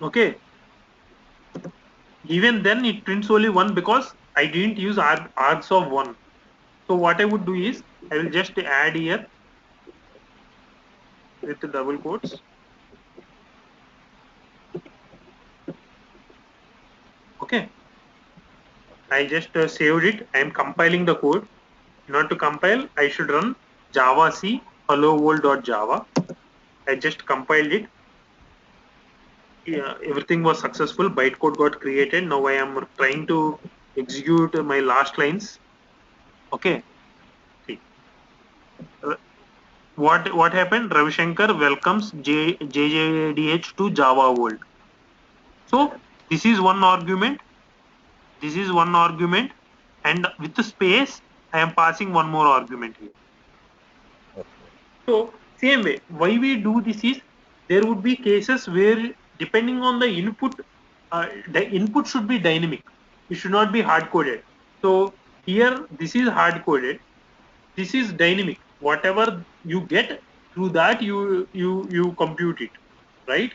Okay. Even then it prints only 1 because I didn't use args of 1. So what I would do is I will just add here with the double quotes. Okay. I just saved it. I am compiling the code. In order to compile, I should run java c hello world.java. I just compiled it. Yeah, everything was successful. Bytecode got created. Now I am trying to execute my last lines. Okay. See. What happened? Ravishankar welcomes JJDH to Java world. So this is one argument, this is one argument, and with the space I am passing one more argument here. Okay. So same way, why we do this is there would be cases where depending on the input should be dynamic. It should not be hard coded. So here this is hard coded. This is dynamic. Whatever you get through that, you compute it, right?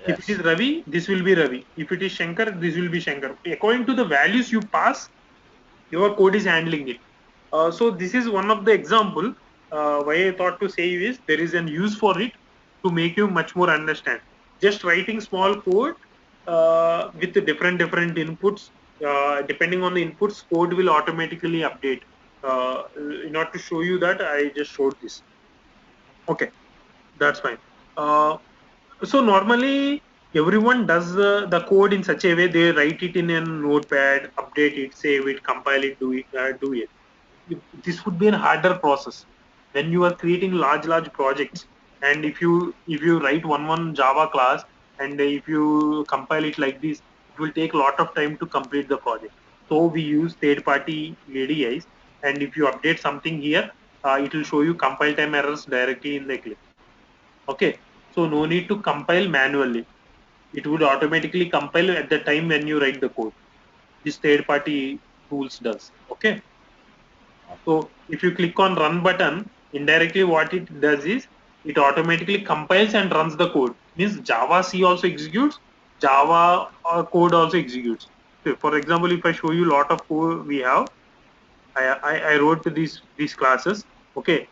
If it is Yes. Ravi, this will be Ravi. If it is Shankar, this will be Shankar. According to the values you pass, your code is handling it. So this is one of the example why I thought to say is there is an use for it to make you much more understand. Just writing small code with the different inputs, depending on the inputs, code will automatically update. In order to show you that, I just showed this. Okay, that's fine. So normally everyone does the code in such a way they write it in a notepad, update it, save it, compile it, do it. This would be a harder process when you are creating large projects. And if you write one Java class and if you compile it like this, it will take a lot of time to complete the project. So we use third-party ADIs, and if you update something here, it will show you compile time errors directly in the Eclipse. Okay, so no need to compile manually. It would automatically compile at the time when you write the code. This third-party tools does. Okay. So if you click on run button, indirectly what it does is it automatically compiles and runs the code. Means Java C also executes, Java code also executes. So for example, if I show you a lot of code we have, I wrote these classes. Okay.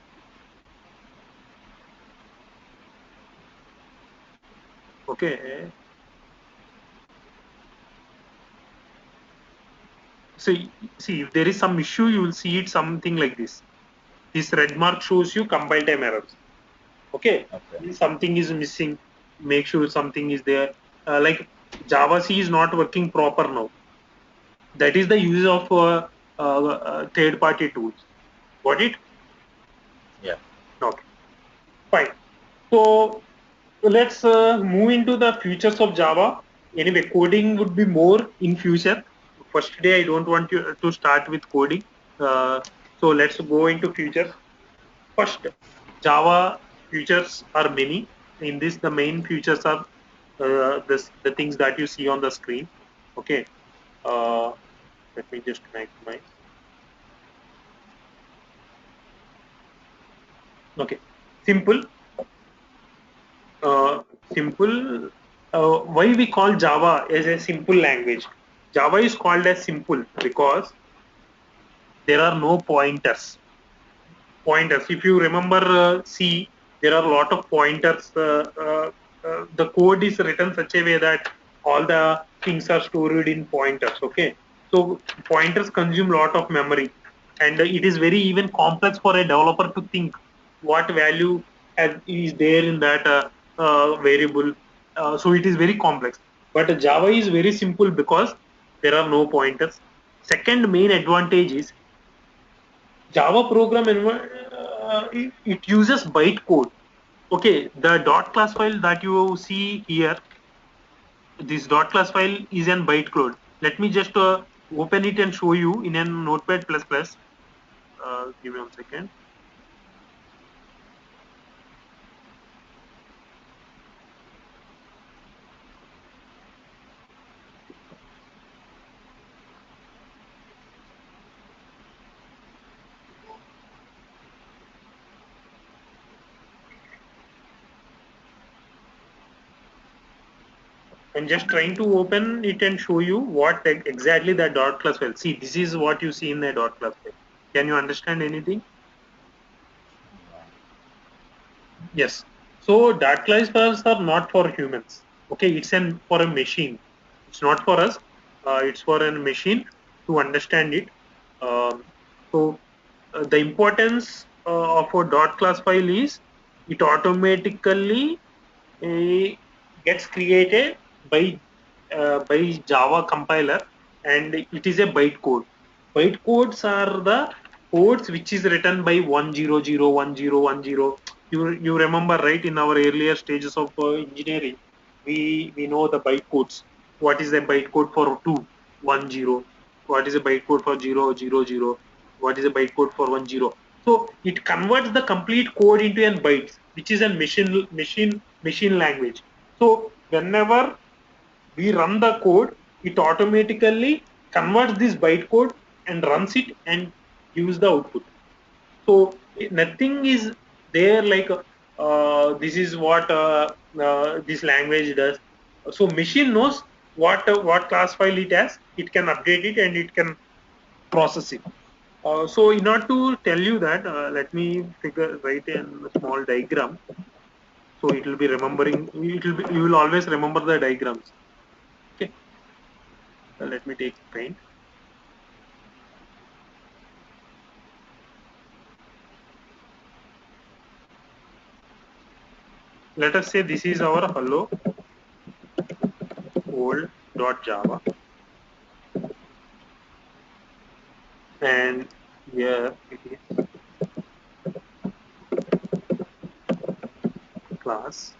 Okay. So see, if there is some issue, you will see it something like this. This red mark shows you compile time errors. Okay, Okay. something is missing. Make sure something is there. Like Java C is not working proper now. That is the use of third-party tools. Got it? Yeah. Okay, fine. So let's move into the futures of Java. Anyway, coding would be more in future. First day, I don't want you to start with coding. So let's go into futures. First, Java features are many. In this, the main features are the things that you see on the screen. Okay. Uh, Let me just maximize. Okay. Simple. Uh, Simple. Why we call Java as a simple language? Java is called as simple because there are no pointers. If you remember C, there are a lot of pointers. The code is written such a way that all the things are stored in pointers. Okay, so pointers consume a lot of memory, and it is very even complex for a developer to think what value is there in that variable. So it is very complex. But Java is very simple because there are no pointers. Second main advantage is Java program it uses bytecode. Okay, the dot class file that you see here, this dot class file is an bytecode. Let me just open it and show you in a Notepad++. Give me 1 second. I'm just trying to open it and show you what exactly that dot class file. See, this is what you see in the dot class file. Can you understand anything? Yes. So dot class files are not for humans. Okay, it's for a machine. It's not for us. It's for a machine to understand it. Um, so the importance of a dot class file is it automatically uh, gets created by Java compiler, and it is a bytecode. Bytecodes are the codes which is written by 1001010. You remember, right, in our earlier stages of engineering, we know the byte codes. What is the byte code for 2, 1, 0? What is the byte code for 0, 0, 0? What is the byte code for 1, 0? So it converts the complete code into an bytes, which is a machine language. So whenever we run the code, it automatically converts this byte code and runs it and gives the output. So nothing is there like this is what this language does. So machine knows what class file it has. It can update it and it can process it. So in order to tell you that, let me write a small diagram. So it will be remembering. You will always remember the diagrams. Okay. Let me take paint. Let us say this is our hello world.java, and here it is class.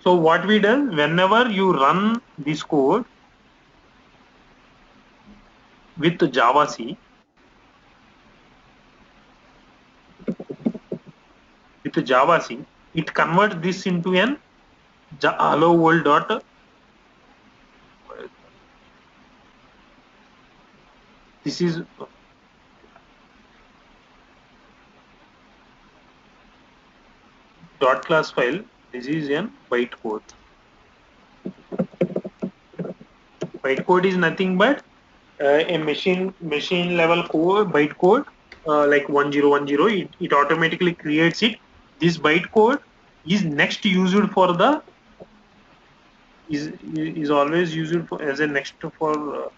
So what we do, whenever you run this code with Java C, it converts this into an hello world dot. This is dot class file. This is an byte code. Byte code is nothing but a machine level code, byte code, like 1010. It automatically creates it. This byte code is next used for the is always used for, as a next for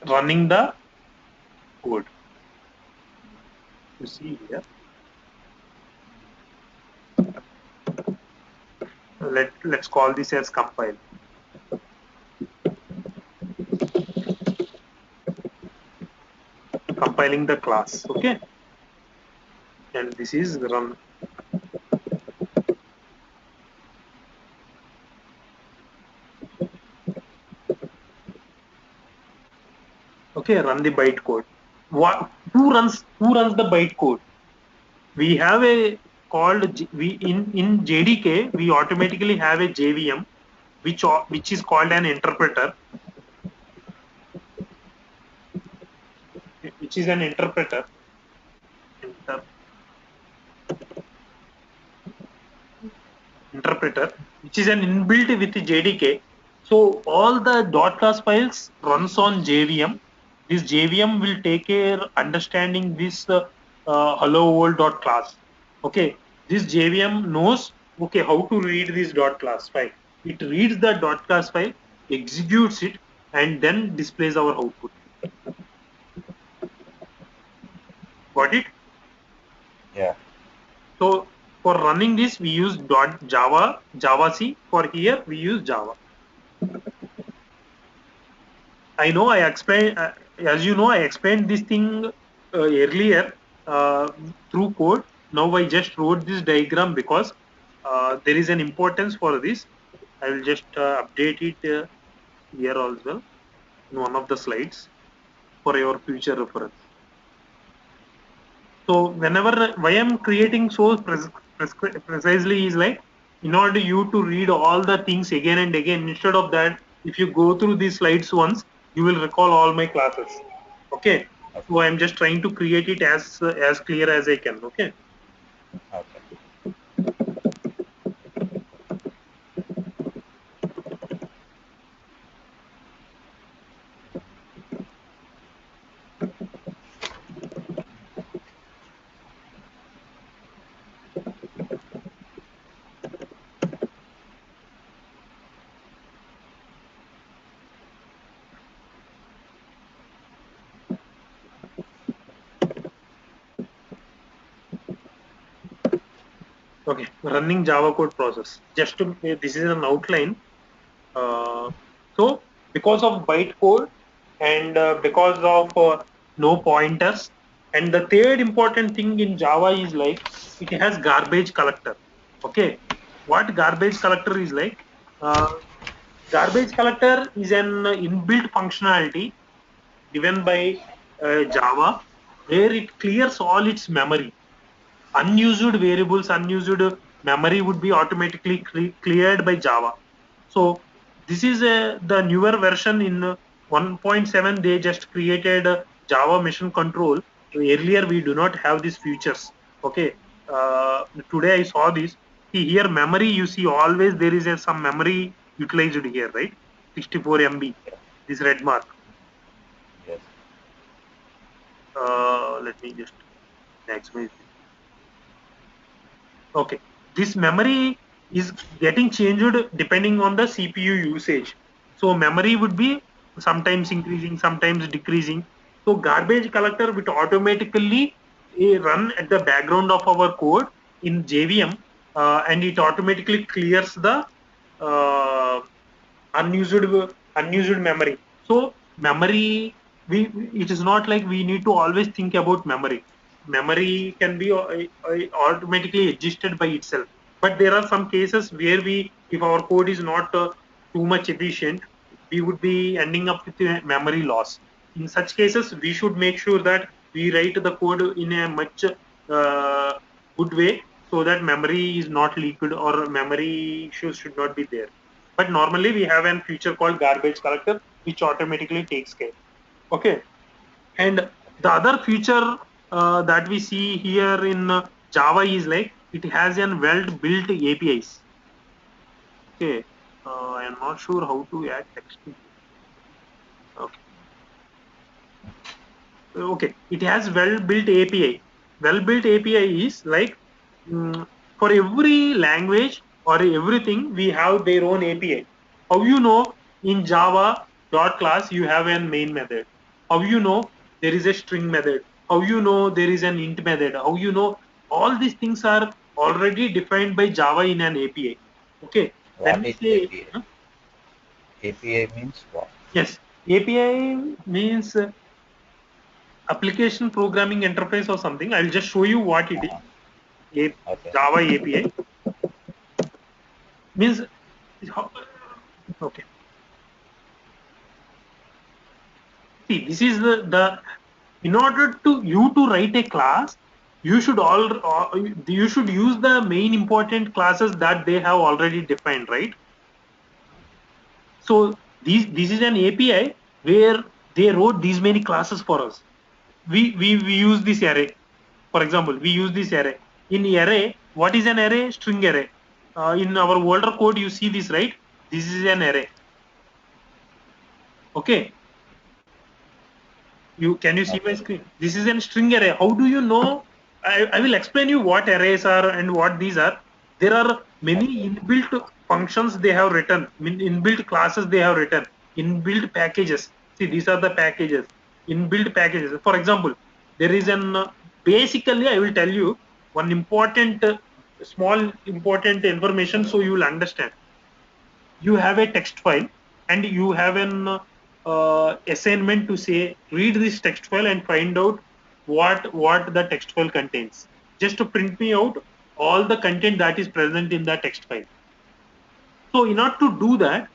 running the code. You see here. Let's call this as compile. Compiling the class, okay, and this is run. Okay, run the byte code. Who runs the byte code? We have a called in JDK. We automatically have a JVM, which is called an interpreter, which is an interpreter. Interpreter, which is an inbuilt with JDK. So all the dot class files runs on JVM. This JVM will take care understanding this hello world dot class. Okay, this JVM knows okay how to read this dot class file. It reads the dot class file, executes it, and then displays our output. Got it? Yeah. So for running this, we use Java C. For here, we use Java. I know I explained, as you know, I explained this thing earlier through code. Now I just wrote this diagram because there is an importance for this. I will just update it here as well in one of the slides for your future reference. So whenever why I'm creating so precisely is like in order you to read all the things again and again. Instead of that, if you go through these slides once, you will recall all my classes. Okay. So I'm just trying to create it as clear as I can. Okay. Okay. Okay, running Java code process. Just to this is an outline. So because of bytecode and because of no pointers, and the third important thing in Java is like it has garbage collector. Okay, what garbage collector is like? Uh, Garbage collector is an inbuilt functionality given by Java, where it clears all its memory. Unused variables, unused memory would be automatically cleared by Java. So this is the newer version in 1.7. They just created Java mission control. Earlier we do not have these features. Okay, today I saw this. See here, memory, you see always there is some memory utilized here, right? 64 MB, this red mark. Yes. Let me just maximize. Okay, this memory is getting changed depending on the CPU usage. So memory would be sometimes increasing, sometimes decreasing. So garbage collector would automatically run at the background of our code in JVM, and it automatically clears the uh, unused memory. So memory, we it is not like we need to always think about memory. Memory can be automatically adjusted by itself. But there are some cases where we, if our code is not too much efficient, we would be ending up with a memory loss. In such cases, we should make sure that we write the code in a much good way, so that memory is not leaked or memory issues should not be there. But normally we have a feature called garbage collector, which automatically takes care. Okay. And the other feature that we see here in Java is like it has an well-built APIs. Okay. I am not sure how to add text. Okay. Okay. It has well-built API. Well-built API is like for every language or everything, we have their own API. How you know in Java dot class you have a main method? How you know there is a string method? How you know there is an int method? How you know all these things are already defined by Java in an API? Okay. When What we is say API? API means what? yes, API means application programming interface or something. I'll just show you what it is. Okay. Java API means okay. See, this is the in order to you to write a class, you should you should use the main important classes that they have already defined, right? So this is an API where they wrote these many classes for us. We use this array. For example, we use this array. In array, what is an array? String array. In our older code, you see this, right? This is an array. Okay. Can you see my Okay. screen? This is a string array. How do you know? I will explain you what arrays are and what these are. There are many Okay. inbuilt functions they have written, inbuilt classes they have written, inbuilt packages. See, these are the packages, inbuilt packages. For example, there is an basically I will tell you one important small important information so you will understand. You have a text file and you have an assignment to say read this text file and find out what the text file contains. Just to print me out all the content that is present in the text file. So in order to do that,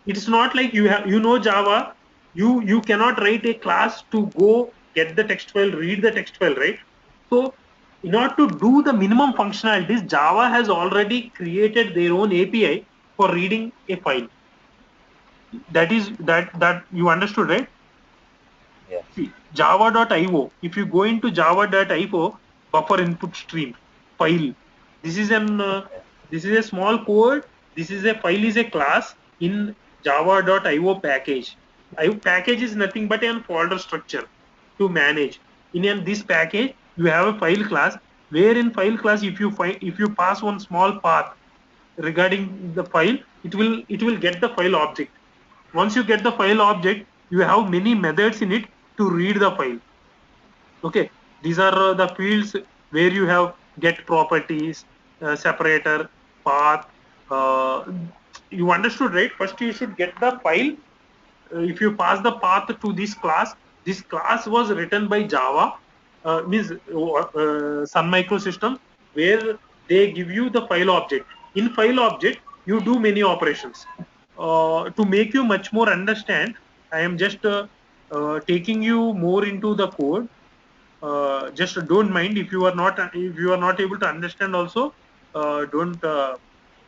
it's not like you know Java, you cannot write a class to go get the text file, read the text file, right? So in order to do the minimum functionalities, Java has already created their own API for reading a file. That is that you understood, right? Yes. See, java.io, if you go into java.io, buffer input stream file, this is an Okay. this is a small code. This is a file is a class in java.io package. Package is nothing but a folder structure to manage. This package, you have a file class, where in file class, if you pass one small path regarding the file, it will get the file object. Once you get the file object, you have many methods in it to read the file. Okay, these are the fields where you have get properties, separator, path. uh, you understood, right? First you should get the file. If you pass the path to this class was written by Java, means Sun Microsystems, where they give you the file object. In file object, you do many operations. To make you much more understand, I am just taking you more into the code. Just don't mind if you are not able to understand also. Don't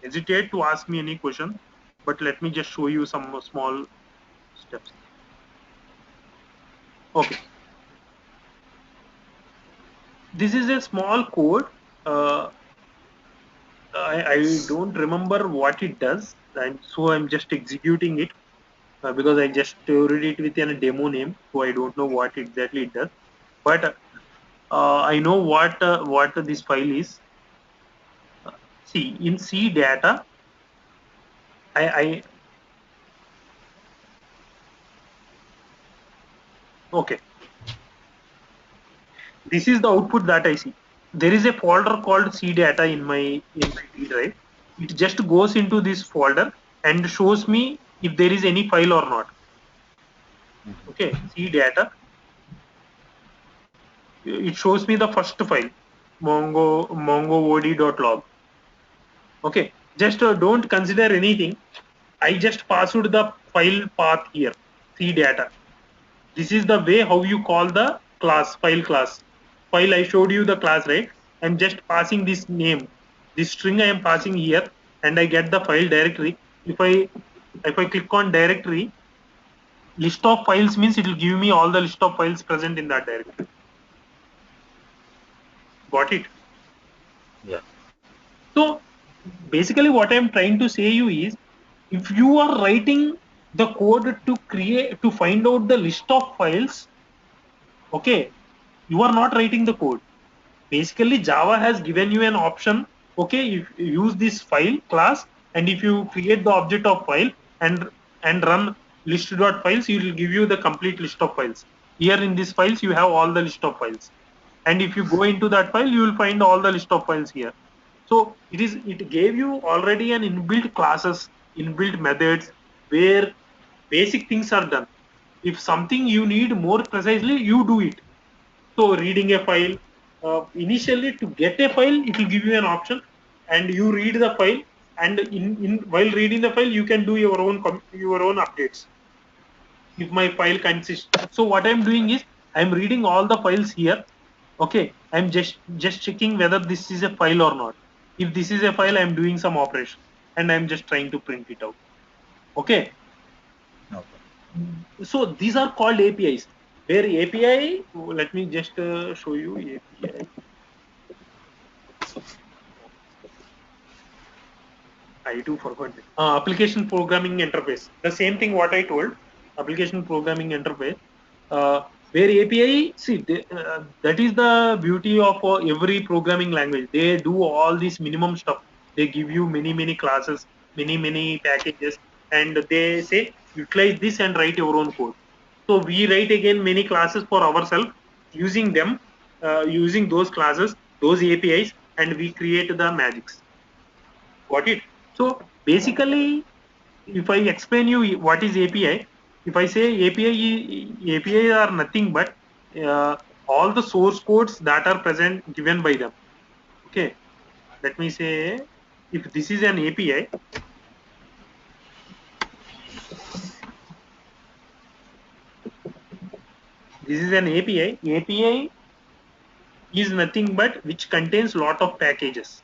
hesitate to ask me any question. But let me just show you some small steps. Okay, this is a small code. Uh, I don't remember what it does, and so I'm just executing it because I just stored it within a demo name, so I don't know what exactly it does. But I know what this file is. See, in C data, I okay. This is the output that I see. There is a folder called C data in my D drive. It just goes into this folder and shows me if there is any file or not. Okay, C data. It shows me the first file, mongo.od.log. Okay, just don't consider anything. I just passed the file path here, C data. This is the way how you call the class, file class. File I showed you the class, right? I'm just passing this name, this string I am passing here, and I get the file directory. If I click on directory, list of files means it will give me all the list of files present in that directory. Got it? Yeah. So basically what I'm trying to say you is, if you are writing the code to find out the list of files, okay, you are not writing the code. Basically Java has given you an option. Okay, if you use this file class, and if you create the object of file and run list.files, it will give you the complete list of files. Here in these files you have all the list of files, and if you go into that file you will find all the list of files here. So it gave you already an inbuilt classes, inbuilt methods, where basic things are done. If something you need more precisely, you do it. So reading a file, initially to get a file, it will give you an option, and you read the file, and in while reading the file, you can do your own updates. If my file consists, so what I'm doing is I'm reading all the files here. Okay, I'm just checking whether this is a file or not. If this is a file, I'm doing some operation, and I'm just trying to print it out. Okay. Okay. So these are called APIs. Where API, let me just show you API. I do forgot it. Application programming interface. The same thing what I told. Application programming interface. Where API, see, that is the beauty of every programming language. They do all this minimum stuff. They give you many classes, many packages, and they say utilize this and write your own code. So we write again many classes for ourselves, using them, using those classes, those APIs, and we create the magics. Got it? So basically, if I explain you what is API, if I say API are nothing but all the source codes that are present given by them. Okay, let me say, if this is an API, this is an API. API is nothing but which contains lot of packages.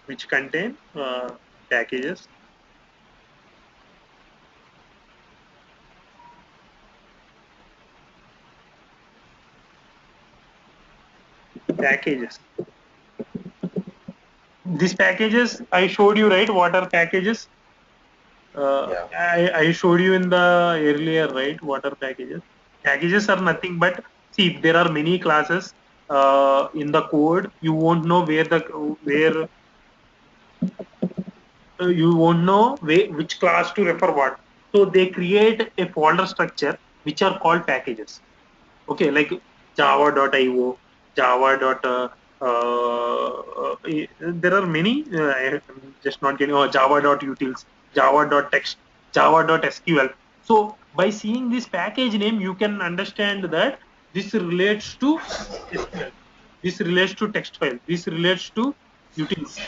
Which contain packages. Packages. These packages I showed you, right? What are packages? Yeah. I showed you in the earlier, right? What are packages? Packages are nothing but, see, if there are many classes in the code, you won't know where you won't know which class to refer what. So they create a folder structure which are called packages. Okay, like java.io, java. There are many. I'm just not getting. Java.utils, java.text, java.sql. So by seeing this package name, you can understand that This relates to SQL. This relates to text file. This relates to utils.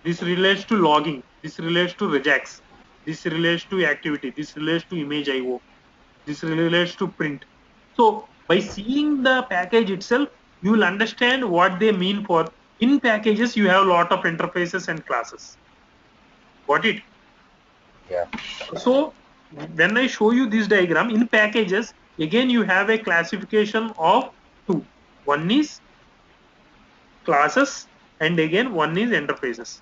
This relates to logging. This relates to regex. This relates to activity. This relates to image IO. This relates to print. So by seeing the package itself, you will understand what they mean for. In packages, you have a lot of interfaces and classes. Got it? Yeah. So when I show you this diagram in packages, again you have a classification of two. One is classes and again one is interfaces.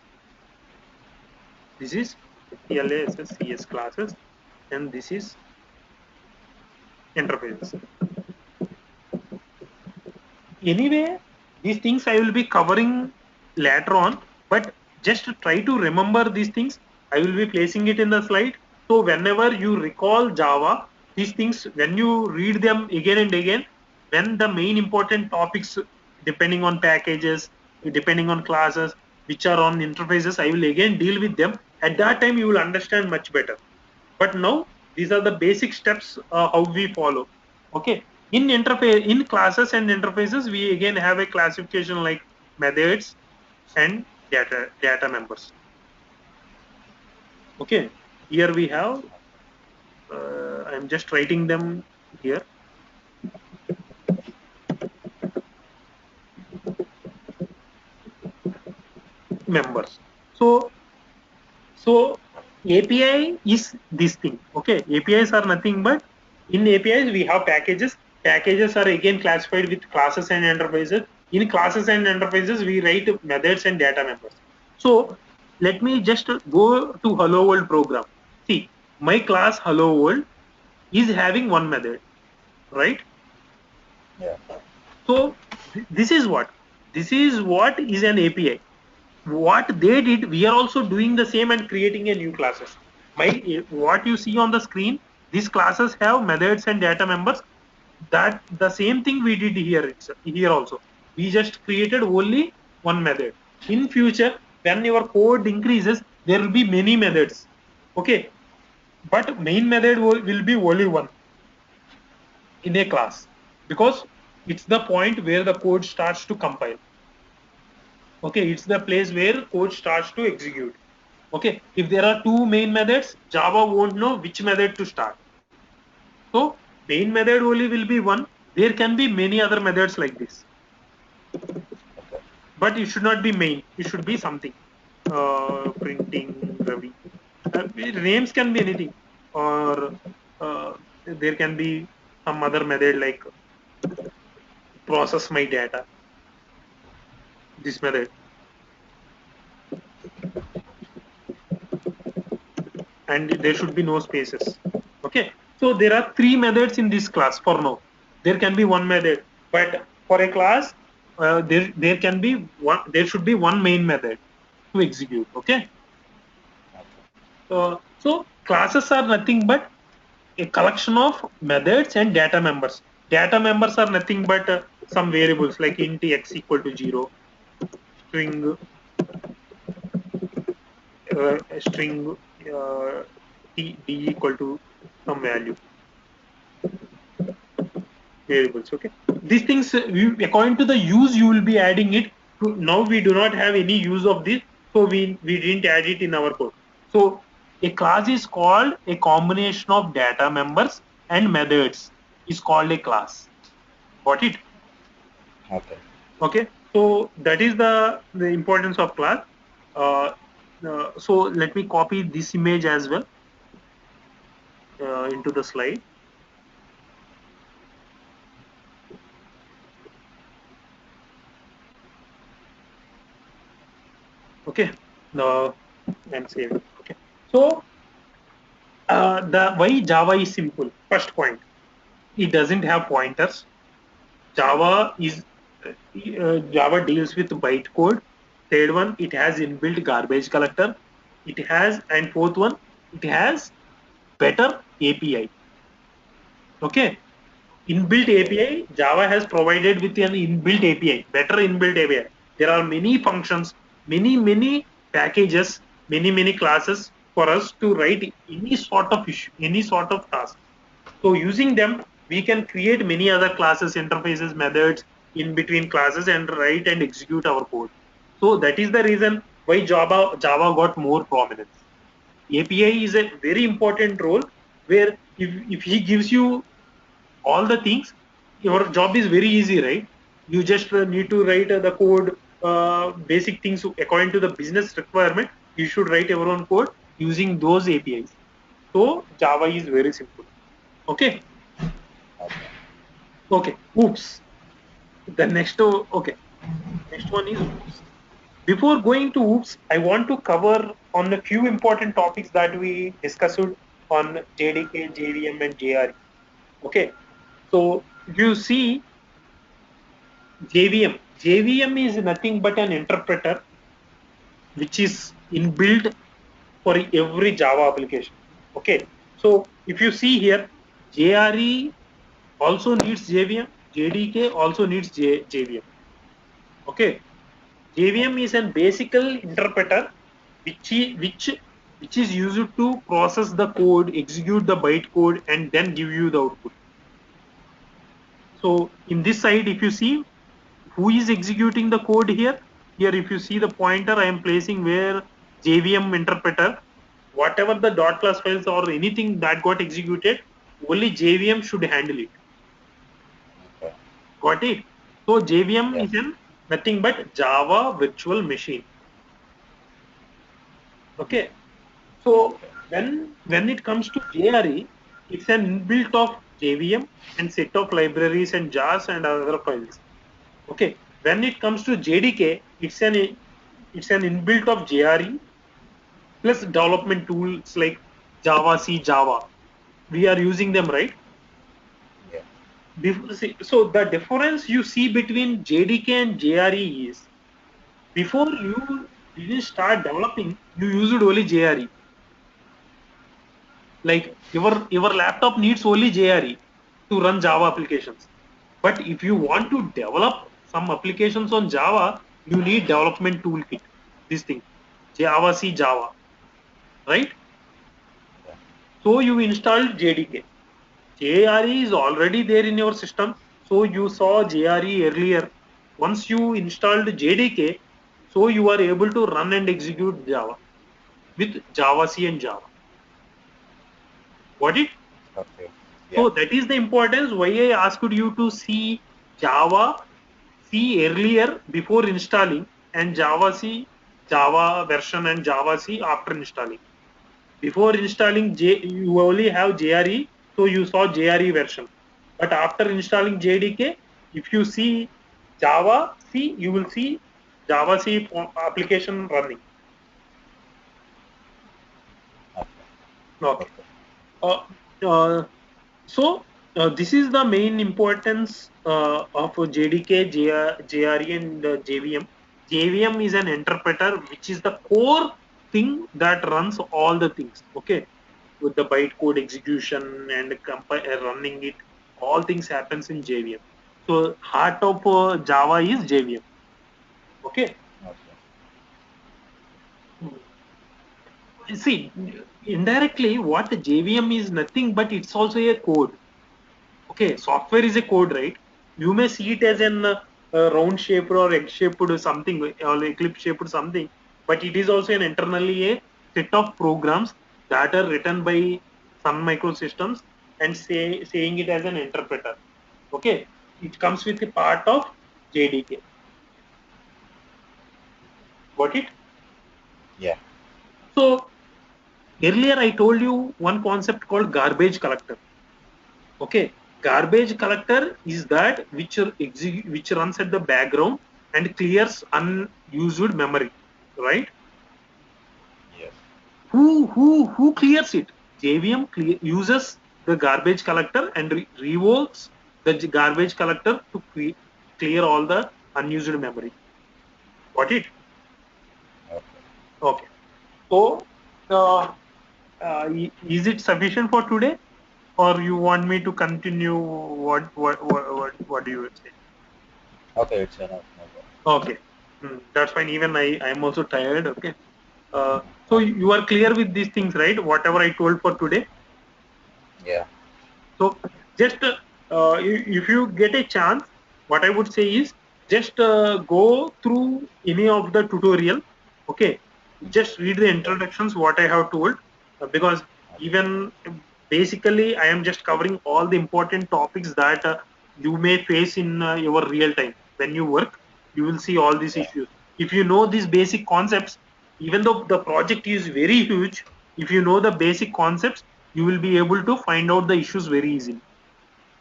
This is CLASS CS classes and this is interfaces. Anyway, these things I will be covering later on, but just try to remember these things. I will be placing it in the slide. So whenever you recall Java, these things, when you read them again and again, when the main important topics, depending on packages, depending on classes, which are on interfaces, I will again deal with them. At that time, you will understand much better. But now, these are the basic steps how we follow. Okay. In interface, in classes and interfaces, we again have a classification like methods and data members. Okay. Here we have. I'm just writing them here. Members. So API is this thing. Okay. APIs are nothing but in APIs we have packages. Packages are again classified with classes and interfaces. In classes and interfaces, we write methods and data members. So let me just go to Hello World program. See, my class Hello World is having one method, right? Yeah. So this is what? This is what is an API. What they did, we are also doing the same and creating a new classes. What you see on the screen, these classes have methods and data members. That the same thing we did here also. We just created only one method. In future, when your code increases, there will be many methods. Okay, but main method will be only one in a class because it's the point where the code starts to compile. Okay, it's the place where code starts to execute. Okay, if there are two main methods, Java won't know which method to start. So main method only will be one. There can be many other methods like this, but it should not be main. It should be something. Printing Ravi. Names can be anything, or there can be some other method like process my data. This method. And there should be no spaces. Okay, so there are three methods in this class for now. There can be one method, but for a class there can be one. There should be one main method to execute. Okay, so classes are nothing but a collection of methods and data members. Data members are nothing but some variables like int x equal to 0, string d equal to some value, variables. Okay, these things according to the use you will be adding it to. Now we do not have any use of this, so we didn't add it in our code. So a class is called a combination of data members and methods is called a class. Got it? Okay. Okay, so that is the importance of class. So let me copy this image as well into the slide. Okay, now I'm saving. Okay, so the why Java is simple. First point, it doesn't have pointers. Java deals with bytecode. Third one, it has inbuilt garbage collector. It has, and fourth one, it has better API. Okay, inbuilt API. Java has provided with an inbuilt API, better inbuilt API. There are many functions, many packages, many classes for us to write any sort of issue, any sort of task. So using them, we can create many other classes, interfaces, methods in between classes and write and execute our code. So that is the reason why Java got more prominence. API is a very important role where if he gives you all the things, your job is very easy, right? You just need to write the code, basic things according to the business requirement. You should write your own code using those APIs. So Java is very simple. Okay. Okay. Okay. Oops. The next, okay. Next one is oops. Before going to oops, I want to cover on a few important topics that we discussed on JDK, JVM, and JRE. Okay. So if you see JVM is nothing but an interpreter which is inbuilt for every Java application. Okay. So if you see here, JRE also needs JVM, JDK also needs JVM. Okay. JVM is an basical interpreter which is used to process the code, execute the bytecode, and then give you the output. So in this side, if you see who is executing the code here, if you see the pointer, I am placing where JVM interpreter, whatever the dot class files or anything that got executed, only JVM should handle it. Okay. Got it? So JVM Yes. is nothing but Java virtual machine. Okay. So when it comes to JRE, it's an inbuilt of JVM and set of libraries and jars and other files. Okay. When it comes to JDK, it's an inbuilt of JRE plus development tools like Java, C, Java. We are using them, right? Yeah. So the difference you see between JDK and JRE is before you didn't start developing, you used only JRE. Like your laptop needs only JRE to run Java applications. But if you want to develop some applications on Java, you need development toolkit. This thing, Java C Java, right? Yeah. So you installed JDK. JRE is already there in your system. So you saw JRE earlier. Once you installed JDK, so you are able to run and execute Java with Java C and Java. Got it? Okay. Yeah. So that is the importance why I asked you to see Java C earlier before installing and Java C Java version and Java C after installing. Before installing you only have JRE, so you saw JRE version. But after installing JDK, if you see Java C, you will see Java C application running. Okay. Okay. Okay. Uh, uh, So this is the main importance of JDK, JRE, and JVM. JVM is an interpreter, which is the core thing that runs all the things. Okay, with the bytecode execution and running it, all things happens in JVM. So heart of Java is JVM. Okay. Okay. See, indirectly, what the JVM is nothing but it's also a code. Okay, software is a code, right? You may see it as an round shaped or egg shaped or something or eclipse shaped something, but it is also an internally a set of programs that are written by Sun Microsystems and saying it as an interpreter. Okay, it comes with a part of JDK. Got it? Yeah. So earlier I told you one concept called garbage collector. Okay, garbage collector is that which runs at the background and clears unused memory, right? Yes. Who clears it? JVM uses the garbage collector and revokes the garbage collector to clear all the unused memory. Got it? Okay. Okay. So, uh, is it sufficient for today, or you want me to continue? What do you say? Okay. It's enough. No problem. Okay, that's fine. Even I'm also tired. Okay. So Okay. you are clear with these things, right? Whatever I told for today. Yeah. So just if you get a chance, what I would say is just go through any of the tutorial. Okay, just read the Okay. introductions what I have told, because even basically I am just covering all the important topics that you may face in your real time when you work. You will see all these Yeah. issues. If you know these basic concepts, even though the project is very huge, if you know the basic concepts, you will be able to find out the issues very easily.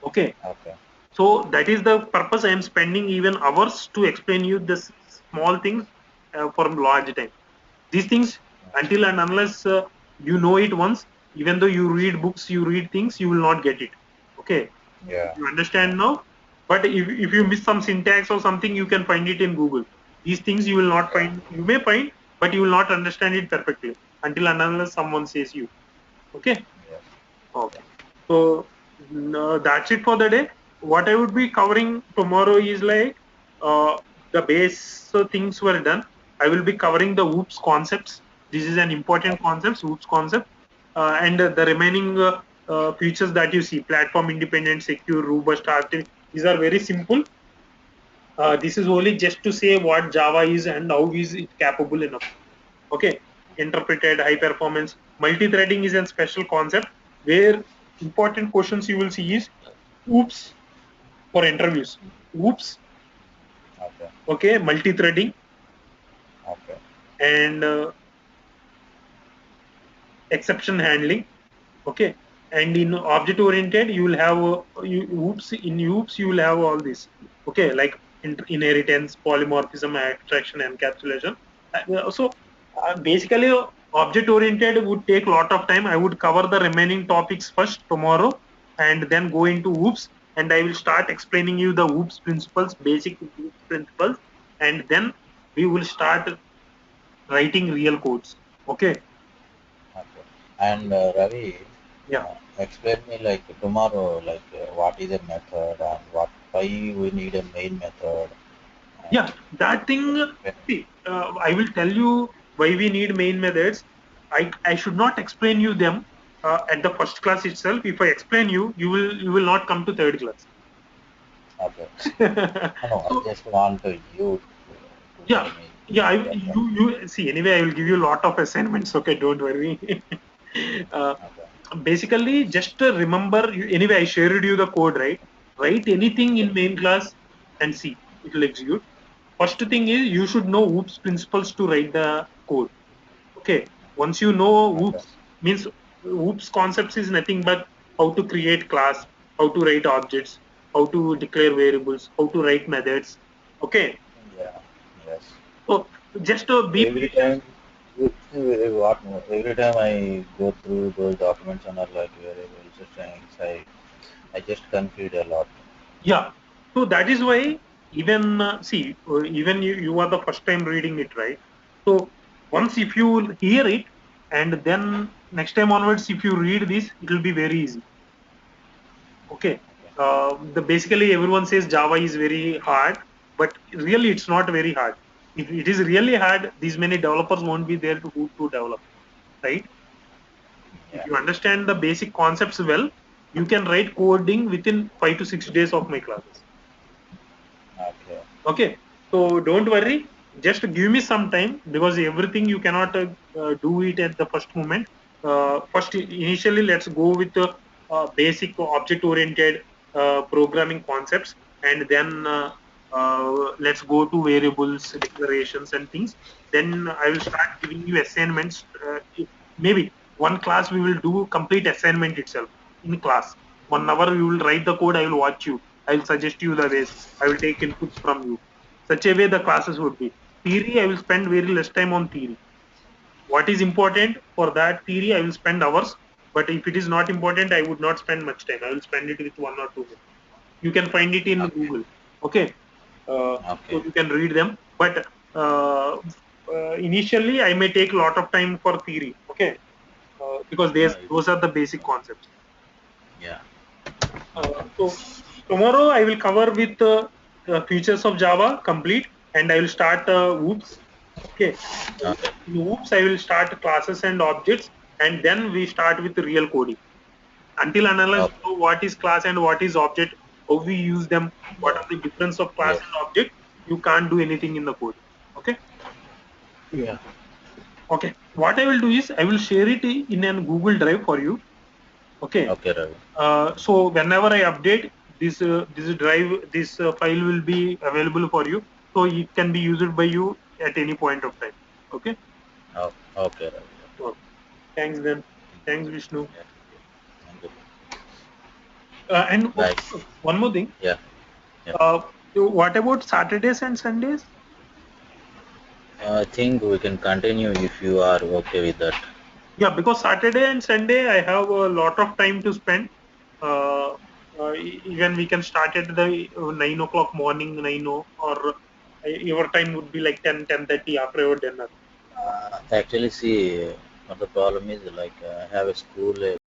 Okay, Okay. so that is the purpose I am spending even hours to explain you this small things for large time. These things, until and unless you know it once, even though you read books, you read things, you will not get it. Okay, Yeah. you Yeah. understand now. But if you miss some syntax or something, you can find it in Google. These things you will not Yeah. find. You may find, but you will not understand it perfectly until and unless someone says you. Okay. Yes. Okay. So no, that's it for the day. What I would be covering tomorrow is like the base things were done. I will be covering the OOPS concepts. This is an important concept, OOPS concept, and the remaining features that you see: platform independent, secure, robust, these are very simple. This is only just to say what Java is and how is it capable enough. Okay, interpreted high performance multi-threading is a special concept where important questions you will see is oops for interviews, oops, Okay. okay, multi-threading, Okay. and exception handling. Okay, and in object oriented you will have oops, in oops you will have all this. Okay, like inheritance, polymorphism, abstraction, encapsulation. So basically object oriented would take a lot of time. I would cover the remaining topics first tomorrow and then go into oops, and I will start explaining you the oops principles, basic oops principles, and then we will start writing real codes. Okay. Okay. And Ravi, Yeah. explain me like tomorrow, like what is a method and what why we need a main method. Yeah, that thing. Explain. See, I will tell you why we need main methods. I should not explain you them at the first class itself. If I explain you, you will not come to third class. Okay. No, I So just want to yeah, tell me yeah. that one. You see. Anyway, I will give you a lot of assignments. Okay, don't worry. uh, Okay. Basically, just remember. Anyway, I shared you the code, right? Write anything Yes. in main class and see it will execute. First thing is you should know OOPS principles to write the code. Okay. Once you know Okay. OOPS, means OOPS concepts is nothing but how to create class, how to write objects, how to declare variables, how to write methods. Okay. Yeah. Yes. So just be Every patient. time, what every time I go through those documents and are like variables, strings, I just confuse a lot. Yeah. So that is why even see even you are the first time reading it, right? So once if you hear it and then next time onwards if you read this, it will be very easy. Okay. The basically everyone says Java is very hard, but really it's not very hard. If it is really hard, these many developers won't be there to develop, right? If Yeah. you understand the basic concepts well, you can write coding within 5 to 6 days of my classes. Okay. Okay, so don't worry. Just give me some time because everything you cannot do it at the first moment. First, initially, let's go with the basic object-oriented programming concepts, and then let's go to variables, declarations, and things. Then I will start giving you assignments. Maybe one class we will do complete assignment itself in class. 1 hour we will write the code. I will watch you. I will suggest you the ways. I will take inputs from you. Such a way the classes would be. Theory, I will spend very less time on theory. What is important for that theory, I will spend hours. But if it is not important, I would not spend much time. I will spend it with 1 or 2 minutes. You can find it in Okay. Google. Okay. So Okay. you can read them. But initially, I may take a lot of time for theory. Okay. Because No, those are the basic concepts. yeah. So tomorrow I will cover with features of Java complete, and I will start OOPS. Okay, Okay. in OOPS I will start classes and objects, and then we start with real coding. Until analyze Okay. what is class and what is object, how we use them, what Yeah. are the difference of class Yes. and object, you can't do anything in the code. Okay. Yeah. Okay. What I will do is I will share it in a Google Drive for you. Okay. Okay, Ravi. So whenever I update this drive, this file will be available for you. So it can be used by you at any point of time. Okay. Oh, okay, Ravi. Okay. Okay. Thanks then. Thanks Vishnu. Yeah. Thank you. And Bye. one more thing. Yeah. Yeah. What about Saturdays and Sundays? I think we can continue if you are okay with that. Yeah, because Saturday and Sunday I have a lot of time to spend. Uh, Even we can start at the 9 o'clock morning, or your time would be like 10:30 after your dinner. Actually, see, what the problem is like I have a school